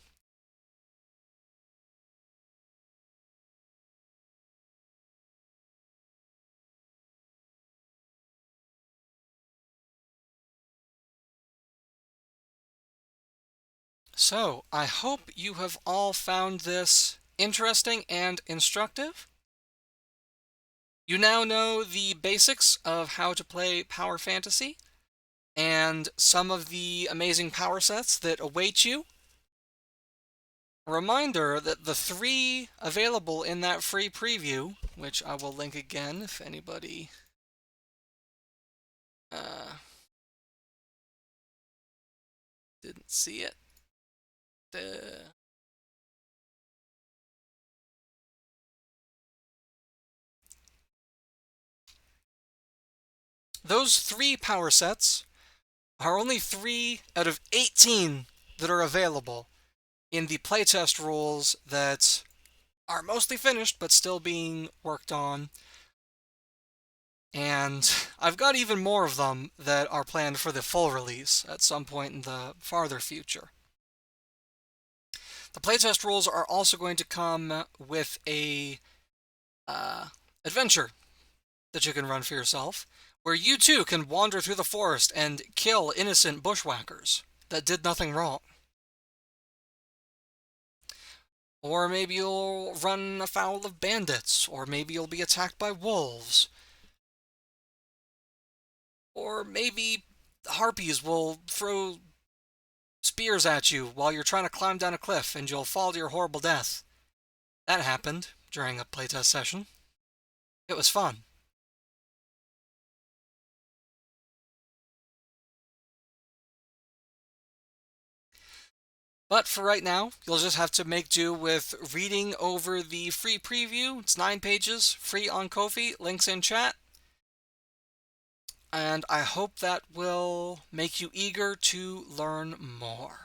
S1: So, I hope you have all found this interesting and instructive. You now know the basics of how to play Power Fantasy and some of the amazing power sets that await you. A reminder that the 3 available in that free preview, which I will link again if anybody didn't see it. Those 3 power sets are only 3 out of 18 that are available in the playtest rules that are mostly finished but still being worked on. And I've got even more of them that are planned for the full release at some point in the farther future. The playtest rules are also going to come with a adventure that you can run for yourself, where you too can wander through the forest and kill innocent bushwhackers that did nothing wrong. Or maybe you'll run afoul of bandits, or maybe you'll be attacked by wolves. Or maybe harpies will throw spears at you while you're trying to climb down a cliff and you'll fall to your horrible death. That happened during a playtest session. It was fun. But for right now, you'll just have to make do with reading over the free preview. It's 9 pages, free on Ko-fi, links in chat. And I hope that will make you eager to learn more.